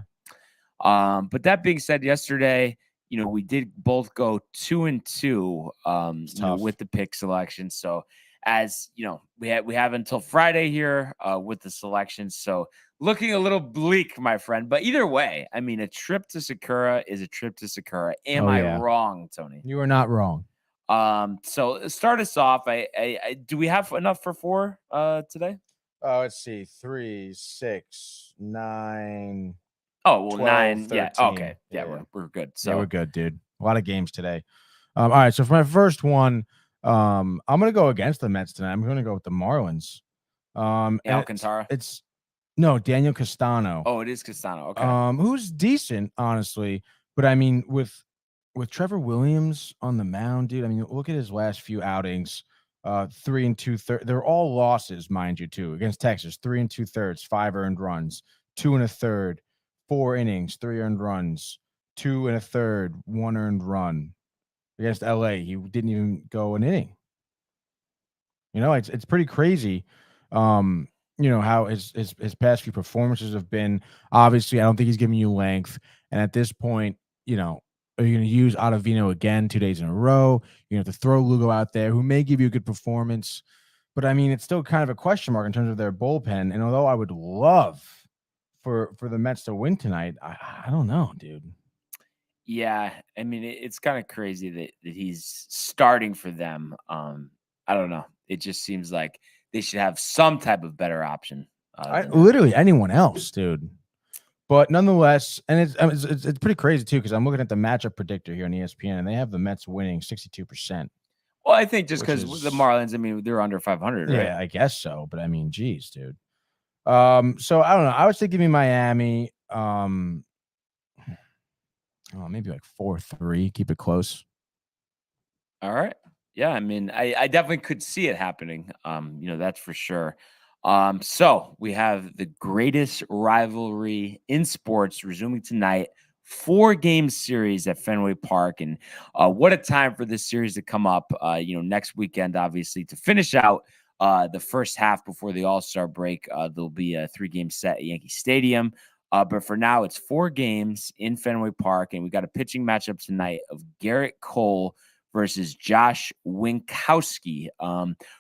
But that being said, yesterday, we did both go 2-2, with the pick selection. So as we have until Friday here, with the selections. So looking a little bleak, my friend, but either way, I mean, a trip to Sakura is a trip to Sakura. Am I wrong, Tony? You are not wrong. So start us off. Do we have enough for 4, today? Let's see. 3, 6, 9. Oh, well, 12, 9. 13. Yeah. Okay. Yeah, Yeah. we're good. So Yeah, we're good, dude. A lot of games today. All right. So for my first one, I'm gonna go against the Mets tonight. I'm gonna go with the Marlins. And Alcantara. It's no Daniel Castano. Oh, it is Castano. Okay. Who's decent, honestly. But I mean, with Trevor Williams on the mound, dude. I mean, look at his last few outings. 3 2/3. They're all losses, mind you, too. Against Texas, 3 2/3, 5 earned runs, 2 1/3, 4 innings, 3 earned runs, 2 1/3, 1 earned run. Against LA, he didn't even go an inning. It's pretty crazy. How his past few performances have been. Obviously, I don't think he's giving you length. And at this point, are you going to use Ottavino again 2 days in a row? You have to throw Lugo out there, who may give you a good performance. But I mean, it's still kind of a question mark in terms of their bullpen. And although I would love for the Mets to win tonight, I don't know, dude. Yeah, I mean, it's kind of crazy that he's starting for them. I don't know. It just seems like they should have some type of better option. Literally anyone else, dude. But nonetheless, and it's pretty crazy too, because I'm looking at the matchup predictor here on ESPN, and they have the Mets winning 62%. Well, I think just because the Marlins, I mean, they're under 500, right? Yeah, I guess so. But I mean, geez, dude. So I don't know. I would say give me Miami. Maybe like 4-3. Keep it close. All right. Yeah, I mean, I definitely could see it happening. That's for sure. So we have the greatest rivalry in sports resuming tonight. 4-game series at Fenway Park, and what a time for this series to come up. Next weekend, obviously, to finish out the first half before the All-Star break. There'll be a 3-game set at Yankee Stadium. But for now, it's 4 games in Fenway Park, and we got a pitching matchup tonight of Garrett Cole versus Josh Winkowski,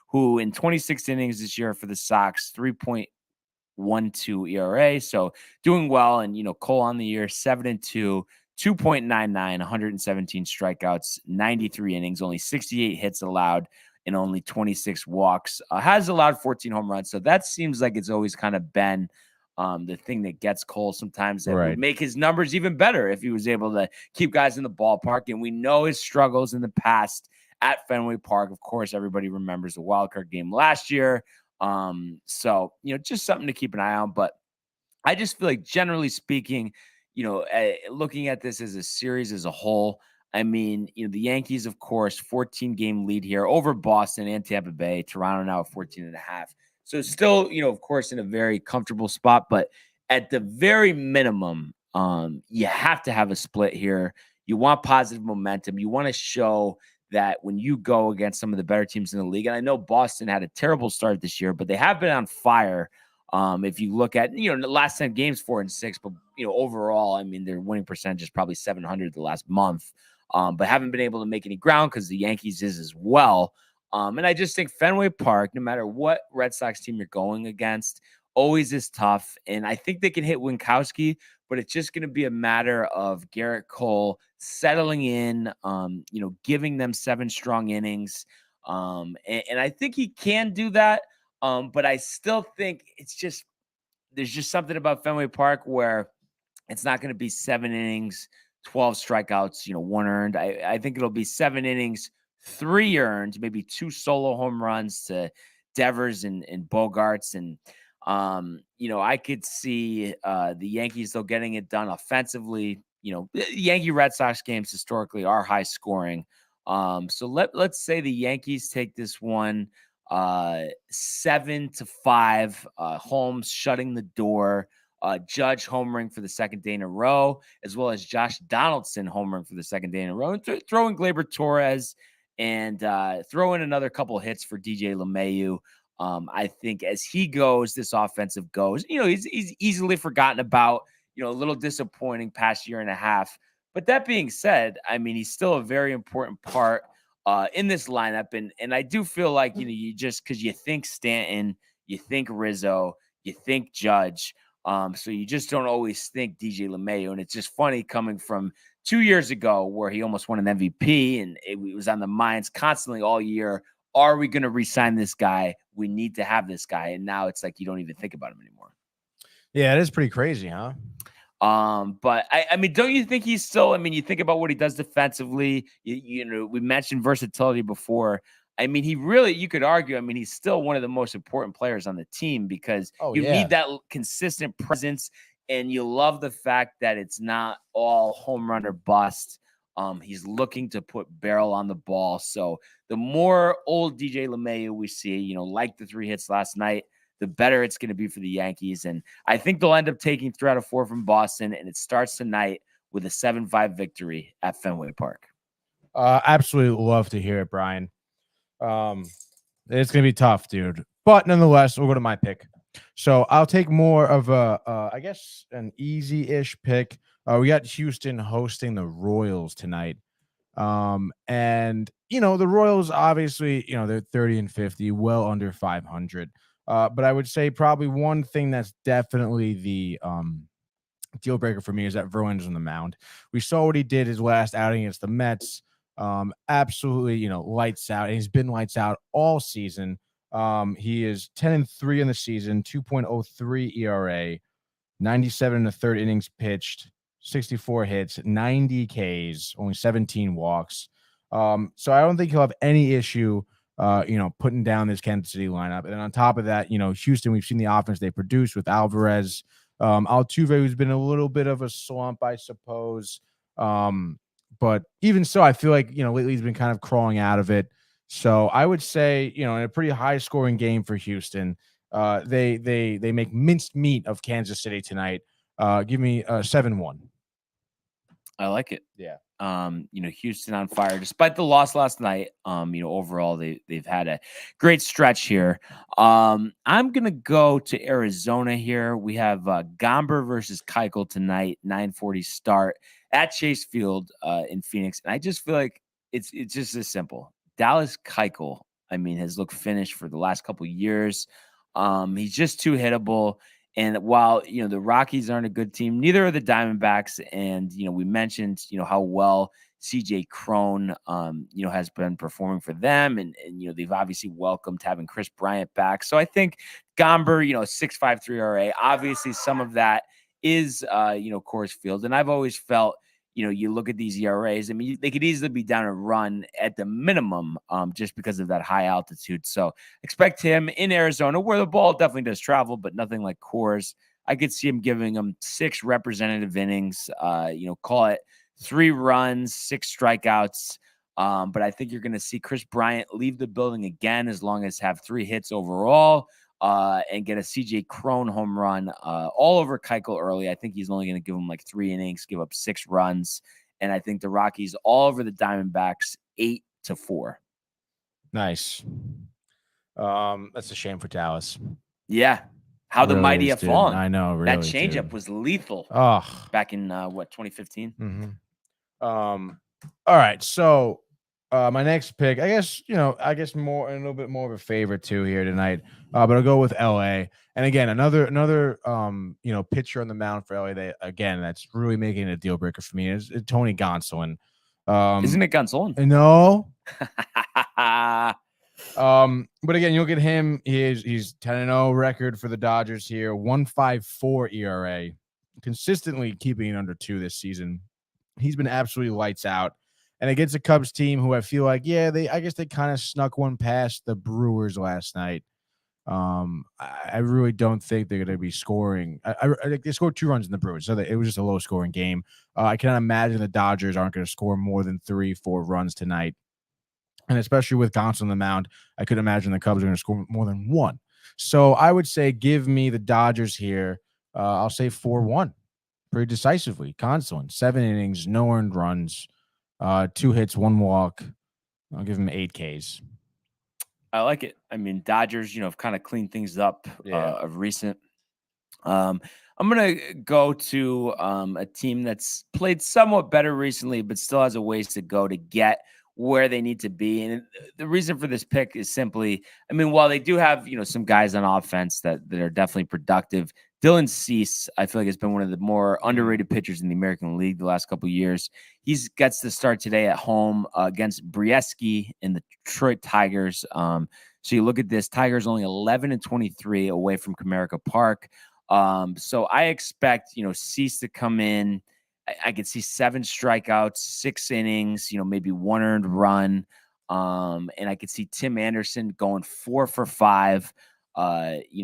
who in 26 innings this year for the Sox, 3.12 ERA, so doing well. And Cole on the year 7-2, 2.99, 117 strikeouts, 93 innings, only 68 hits allowed, and only 26 walks. Has allowed 14 home runs, so that seems like it's always kind of been the thing that gets Cole sometimes, that would make his numbers even better if he was able to keep guys in the ballpark. And we know his struggles in the past at Fenway Park. Of course, everybody remembers the wild card game last year. So, just something to keep an eye on. But I just feel like, generally speaking, looking at this as a series as a whole, I mean, the Yankees, of course, 14-game lead here over Boston and Tampa Bay. Toronto now at 14.5. So still, of course, in a very comfortable spot, but at the very minimum, you have to have a split here. You want positive momentum. You want to show that when you go against some of the better teams in the league, and I know Boston had a terrible start this year, but they have been on fire. If you look at, the last 10 games, 4-6, but, overall, I mean, their winning percentage is probably 700 the last month, but haven't been able to make any ground because the Yankees is as well. And I just think Fenway Park, no matter what Red Sox team you're going against, always is tough. And I think they can hit Winkowski, but it's just going to be a matter of Garrett Cole settling in, giving them 7 strong innings. And I think he can do that. But I still think there's just something about Fenway Park where it's not going to be 7 innings, 12 strikeouts, 1 earned. I think it'll be 7 innings, 3 earned, maybe 2 solo home runs to Devers and Bogarts. And, I could see the Yankees, though, getting it done offensively. The Yankee Red Sox games historically are high scoring. So let's say the Yankees take this one 7-5. Holmes shutting the door. Judge homering for the second day in a row, as well as Josh Donaldson homering for the second day in a row, and throw in Gleyber Torres and throw in another couple of hits for DJ LeMahieu. I think as he goes, this offensive goes. He's easily forgotten about. A little disappointing past year and a half. But that being said, I mean, he's still a very important part in this lineup. And I do feel like, you just because you think Stanton, you think Rizzo, you think Judge. So you just don't always think DJ LeMahieu. And it's just funny coming from 2 years ago where he almost won an MVP and it was on the minds constantly all year. Are we going to re-sign this guy? We need to have this guy. And now it's like you don't even think about him anymore. Yeah, it is pretty crazy, huh? But I mean, don't you think he's still? I mean, you think about what he does defensively. We mentioned versatility before. I mean, you could argue. I mean, he's still one of the most important players on the team because need that consistent presence, and you love the fact that it's not all home run or bust. He's looking to put barrel on the ball. So the more old DJ LeMahieu we see, like the 3 hits last night, the better it's going to be for the Yankees. And I think they'll end up taking 3 out of 4 from Boston, and it starts tonight with a 7-5 victory at Fenway Park. Absolutely love to hear it, Brian. It's going to be tough, dude. But nonetheless, we'll go to my pick. So I'll take more of I guess, an easy-ish pick. We got Houston hosting the Royals tonight. And, the Royals, obviously, they're 30-50, well under 500. But I would say probably one thing that's definitely the deal breaker for me is that Verlander's on the mound. We saw what he did his last outing against the Mets. Absolutely, lights out. And he's been lights out all season. He is 10-3 in the season, 2.03 ERA, 97 in the third innings pitched, 64 hits, 90 Ks, only 17 walks. So I don't think he'll have any issue putting down this Kansas City lineup. And then on top of that, Houston, we've seen the offense they produce with Alvarez. Altuve, who's been a little bit of a slump, I suppose. But even so, I feel like, lately he's been kind of crawling out of it. So I would say, in a pretty high scoring game for Houston, they make minced meat of Kansas City tonight. Give me 7-1. I like it. Yeah. Houston on fire despite the loss last night. Overall they've had a great stretch here. I'm gonna go to Arizona here. We have Gomber versus Keuchel tonight, 9:40 start at Chase Field in Phoenix. And I just feel like it's just as simple. Dallas Keuchel, I mean, has looked finished for the last couple of years. He's just too hittable. And while, the Rockies aren't a good team, neither are the Diamondbacks. And, we mentioned, how well CJ Cron, has been performing for them. And they've obviously welcomed having Chris Bryant back. So I think Gomber, 6.53 ERA, obviously some of that is, Coors Field. And I've always felt, you look at these ERAs, I mean, they could easily be down a run at the minimum just because of that high altitude. So expect him in Arizona where the ball definitely does travel, but nothing like Coors. I could see him giving them 6 representative innings, call it 3 runs, 6 strikeouts. But I think you're going to see Chris Bryant leave the building again as long as have 3 hits overall. And get a CJ Cron home run all over Keuchel early. I think he's only going to give him like 3 innings, give up 6 runs. And I think the Rockies all over the Diamondbacks 8-4. Nice. That's a shame for Dallas. Yeah. How the really mighty is, have dude. fallen. I know. Really, that changeup was lethal. Back in 2015. Mm-hmm. All right. So my next pick, I guess more a little bit more of a favorite too here tonight. But I'll go with LA. And again, another pitcher on the mound for LA. That's really making it a deal breaker for me is Tony Gonsolin. Isn't it Gonsolin? No. But again, you'll get him. He's 10-0 record for the Dodgers here, 1.54 ERA, consistently keeping it under 2 this season. He's been absolutely lights out. And against a Cubs team who I feel like, I guess they kind of snuck one past the Brewers last night. I really don't think they're going to be scoring. I think they scored 2 runs in the Brewers, so it was just a low scoring game. I cannot imagine the Dodgers aren't going to score more than 3-4 runs tonight. And especially with Gonsolin on the mound, I could imagine the Cubs are going to score more than 1. So I would say give me the Dodgers here. I'll say 4-1 pretty decisively. Gonsolin, 7 innings, no earned runs, 2 hits, 1 walk. I'll give him 8 Ks. I like it. I mean, Dodgers, have kind of cleaned things up of recent. I'm going to go to a team that's played somewhat better recently, but still has a ways to go to get where they need to be. And the reason for this pick is simply, I mean, while they do have, some guys on offense that are definitely productive, Dylan Cease, I feel like, has been one of the more underrated pitchers in the American League the last couple of years. He gets to start today at home against Brieski and the Detroit Tigers. So you look at this, Tigers only 11-23 away from Comerica Park. So I expect, Cease to come in. I could see 7 strikeouts, 6 innings, maybe 1 earned run. And I could see Tim Anderson going 4 for 5,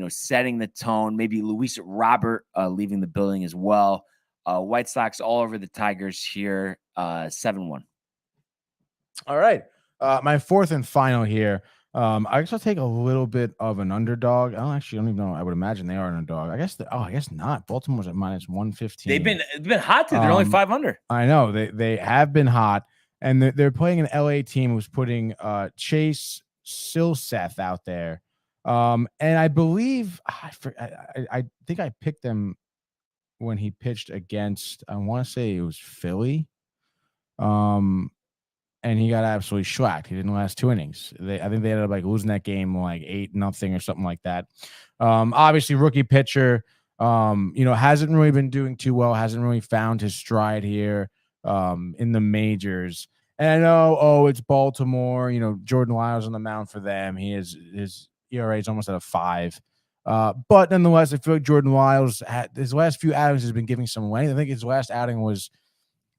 setting the tone. Maybe Luis Robert leaving the building as well. White Sox all over the Tigers here, 7-1. All right. My 4th and final here. I guess I'll take a little bit of an underdog. I don't even know. I would imagine they are an underdog. I guess not. Baltimore's at -115. They've been hot too. They're only 500. I know they have been hot, and they're playing an LA team who's putting Chase Silseth out there. And I believe I think I picked them when he pitched against, I want to say it was Philly. And he got absolutely shellacked. He didn't last 2 innings. I think they ended up losing that game 8-0 or something like that. Obviously, rookie pitcher, hasn't really been doing too well. Hasn't really found his stride here in the majors. And I know, it's Baltimore. Jordan Lyles on the mound for them. His ERA is almost at a 5. But nonetheless, I feel like Jordan Lyles, his last few outings has been giving some away. I think his last outing was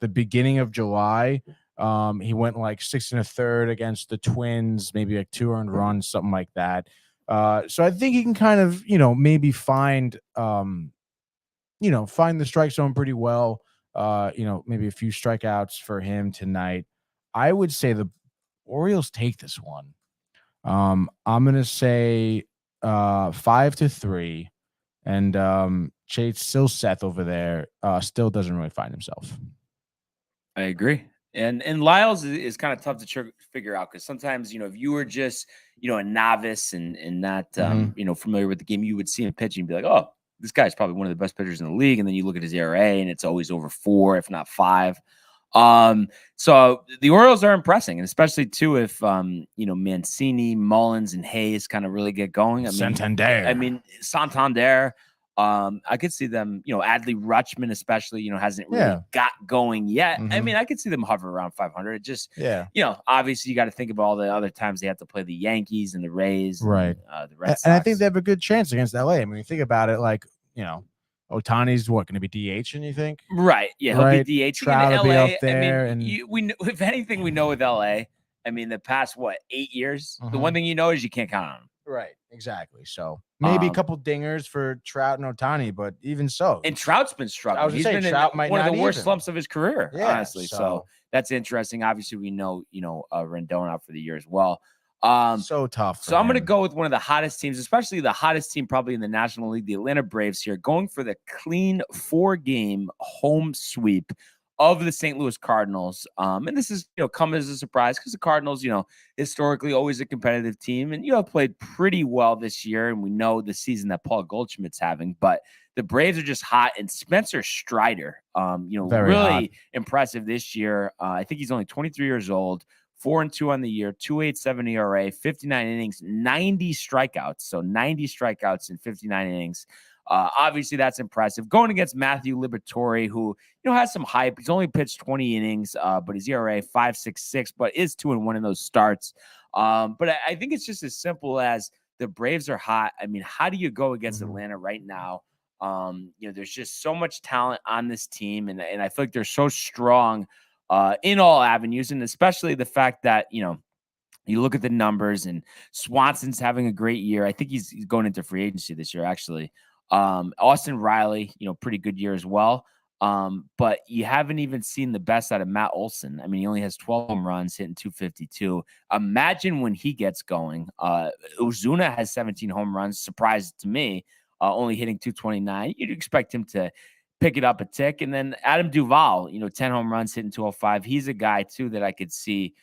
the beginning of July. He went 6 1/3 against the Twins, maybe 2 earned runs, something like that. So I think he can kind of, maybe find the strike zone pretty well. Maybe a few strikeouts for him tonight. I would say the Orioles take this one. I'm going to say 5-3, and Chase Silseth over there still doesn't really find himself. I agree. And Lyles is kind of tough to figure out, because sometimes, if you were just, a novice and not, familiar with the game, you would see him pitching and be like, oh, this guy's probably one of the best pitchers in the league. And then you look at his ERA and it's always over 4, if not 5. So the Orioles are impressing, and especially too if, Mancini, Mullins, and Hayes kind of really get going. Santander. I could see them, Adley Rutschman especially, hasn't really got going yet. I mean, I could see them hover around 500. Just, obviously you got to think about all the other times they have to play the Yankees and the Rays, right? And, the Red Sox. And I think they have a good chance against LA. I mean, you think about it, Ohtani's going to be DH, and you think? Right. Yeah. He'll be DH. Trout will be up there. We know, if anything, we know with LA, I mean, the past, 8 years, the one thing you know is you can't count on them. Right, exactly. So maybe a couple dingers for Trout and Ohtani, but even so. And Trout's been struggling. He's been in one of the worst slumps of his career, honestly. So that's interesting. Obviously, we know, Rendon out for the year as well. So tough. So I'm going to go with one of the hottest teams, especially the hottest team probably in the National League, the Atlanta Braves here, going for the clean 4-game home sweep of the St. Louis Cardinals. And this is, come as a surprise, because the Cardinals, historically always a competitive team and, played pretty well this year. And we know the season that Paul Goldschmidt's having, but the Braves are just hot. And Spencer Strider, Very really hot. Impressive this year. I think he's only 23 years old, 4-2 on the year, 2.87 ERA, 59 innings, 90 strikeouts. So 90 strikeouts in 59 innings. Obviously, that's impressive. Going against Matthew Liberatore, who has some hype. He's only pitched 20 innings, but his ERA 5.66, but is 2-1 in those starts. But I think it's just as simple as the Braves are hot. I mean, how do you go against Atlanta right now? There's just so much talent on this team, and I feel like they're so strong in all avenues, and especially the fact that You look at the numbers, and Swanson's having a great year. I think he's going into free agency this year, actually. Austin Riley, pretty good year as well. But you haven't even seen the best out of Matt Olson. I mean, he only has 12 home runs, hitting 252. Imagine when he gets going. Ozuna has 17 home runs, surprised to me, only hitting 229. You'd expect him to pick it up a tick. And then Adam Duvall, 10 home runs, hitting 205. He's a guy, too, that I could see,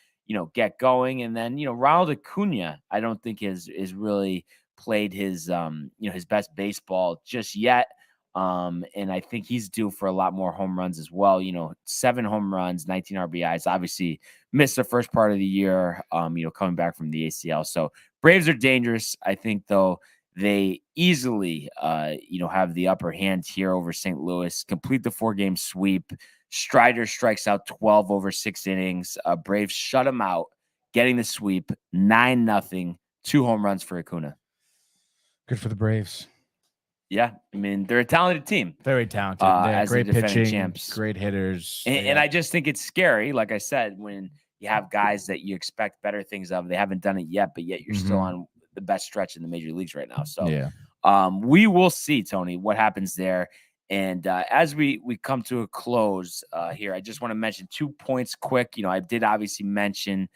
get going. And then, Ronald Acuna, I don't think is really played his, his best baseball just yet. And I think he's due for a lot more home runs as well. 7 home runs, 19 RBIs, obviously missed the first part of the year, coming back from the ACL. So Braves are dangerous. I think, though, they easily, have the upper hand here over St. Louis, complete the 4-game sweep. Strider strikes out 12 over 6 innings. Braves shut him out, getting the sweep, 9-0, 2 home runs for Acuna. Good for the Braves. Yeah, I mean, they're a talented team. Very talented. As great pitching, champs. Great hitters. And I just think it's scary, like I said, when you have guys that you expect better things of. They haven't done it yet, but yet you're still on the best stretch in the major leagues right now. So we will see, Tony, what happens there. And as we come to a close here, I just want to mention 2 points quick. I did obviously mention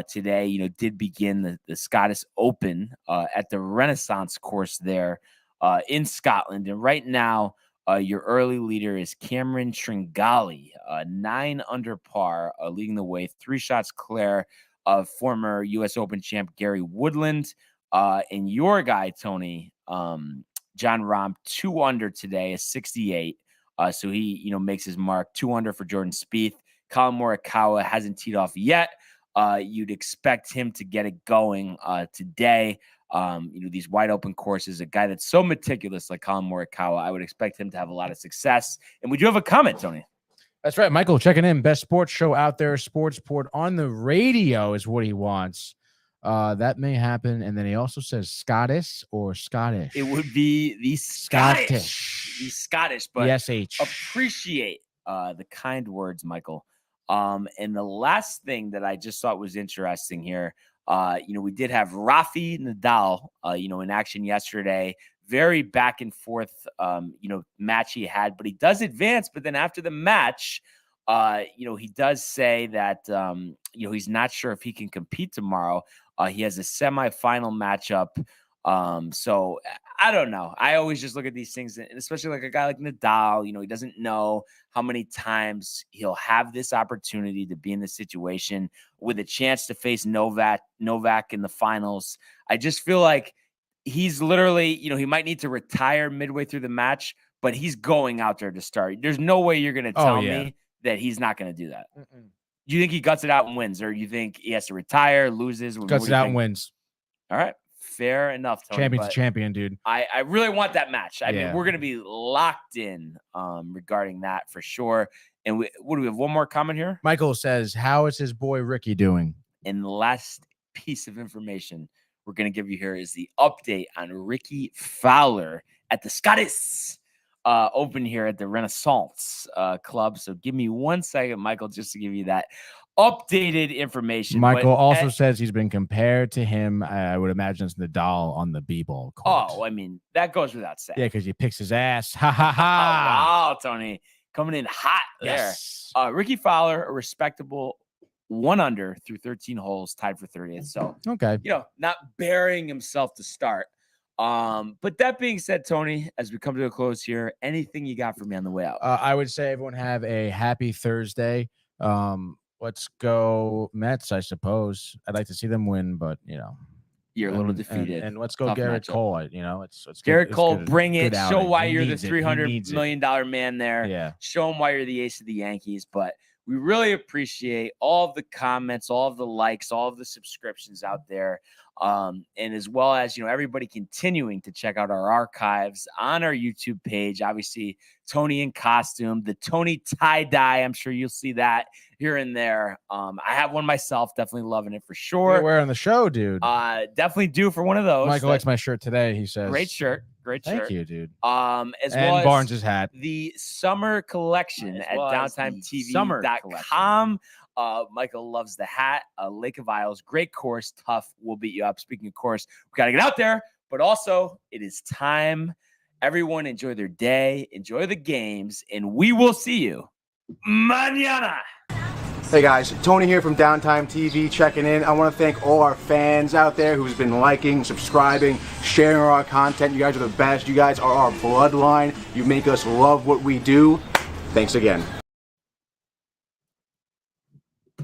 today, did begin the Scottish Open at the Renaissance course there in Scotland. And right now, your early leader is Cameron Tringali, 9 under par, leading the way, 3 shots clear of former U.S. Open champ Gary Woodland. And your guy, Tony, John Rahm, 2 under today, a 68. So he, makes his mark. 2 under for Jordan Spieth. Colin Morikawa hasn't teed off yet. You'd expect him to get it going today. These wide open courses, a guy that's so meticulous like Colin Morikawa, I would expect him to have a lot of success. And we do have a comment, Tony. That's right. Michael checking in. Best sports show out there. Sports Port on the radio is what he wants. That may happen. And then he also says Scottish or Scottish. It would be the Scottish. The Scottish, but appreciate the kind words, Michael. And the last thing that I just thought was interesting here, we did have Rafi Nadal, in action yesterday. Very back and forth, match he had, but he does advance. But then after the match, he does say that, he's not sure if he can compete tomorrow. He has a semifinal matchup. So I don't know. I always just look at these things, and especially like a guy like Nadal, he doesn't know how many times he'll have this opportunity to be in this situation with a chance to face Novak in the finals. I just feel like he's literally, he might need to retire midway through the match, but he's going out there to start. There's no way you're going to tell me that he's not going to do that. Do you think he guts it out and wins, or you think he has to retire, loses? Guts it out and wins. All right. Fair enough, Tony. Champion to champion, dude. I really want that match. I mean, we're going to be locked in regarding that for sure. And what do we have? One more comment here? Michael says, how is his boy Ricky doing? And the last piece of information we're going to give you here is the update on Ricky Fowler at the Scottish Open here at the Renaissance Club. So give me 1 second, Michael, just to give you that updated information. Michael also says he's been compared to him. I would imagine it's Nadal on the B-ball court. Oh, I mean, that goes without saying. Yeah, because he picks his ass. Ha, ha, ha. Oh, wow, Tony. Coming in hot there. Yes. Ricky Fowler, a respectable 1 under through 13 holes, tied for 30th. So, okay, not burying himself to start. But that being said, Tony, as we come to a close here, anything you got for me on the way out? I would say everyone have a happy Thursday. Let's go Mets, I suppose. I'd like to see them win, but you're a little defeated. And let's go Tough Garrett matchup. Cole. It's Garrett Cole, good, bring it. Show why you're the $300 million man there. Yeah. Show him why you're the ace of the Yankees. But we really appreciate all of the comments, all of the likes, all of the subscriptions out there. And as well as, everybody continuing to check out our archives on our YouTube page. Obviously, Tony in costume, the Tony tie-dye. I'm sure you'll see that here and there. I have one myself, definitely loving it for sure. You're wearing the show, dude. Definitely due for one of those. Michael likes my shirt today, he says. Great shirt. Thank you, dude. As and well as Barnes's hat. The summer collection at well DowntimeTV.com. Michael loves the hat. Lake of Isles, great course, tough. We'll beat you up. Speaking of course, we got to get out there, but also it is time. Everyone enjoy their day, enjoy the games, and we will see you mañana. Hey guys, Tony here from Downtime TV checking in. I want to thank all our fans out there who's been liking, subscribing, sharing our content. You guys are the best. You guys are our bloodline. You make us love what we do. Thanks again.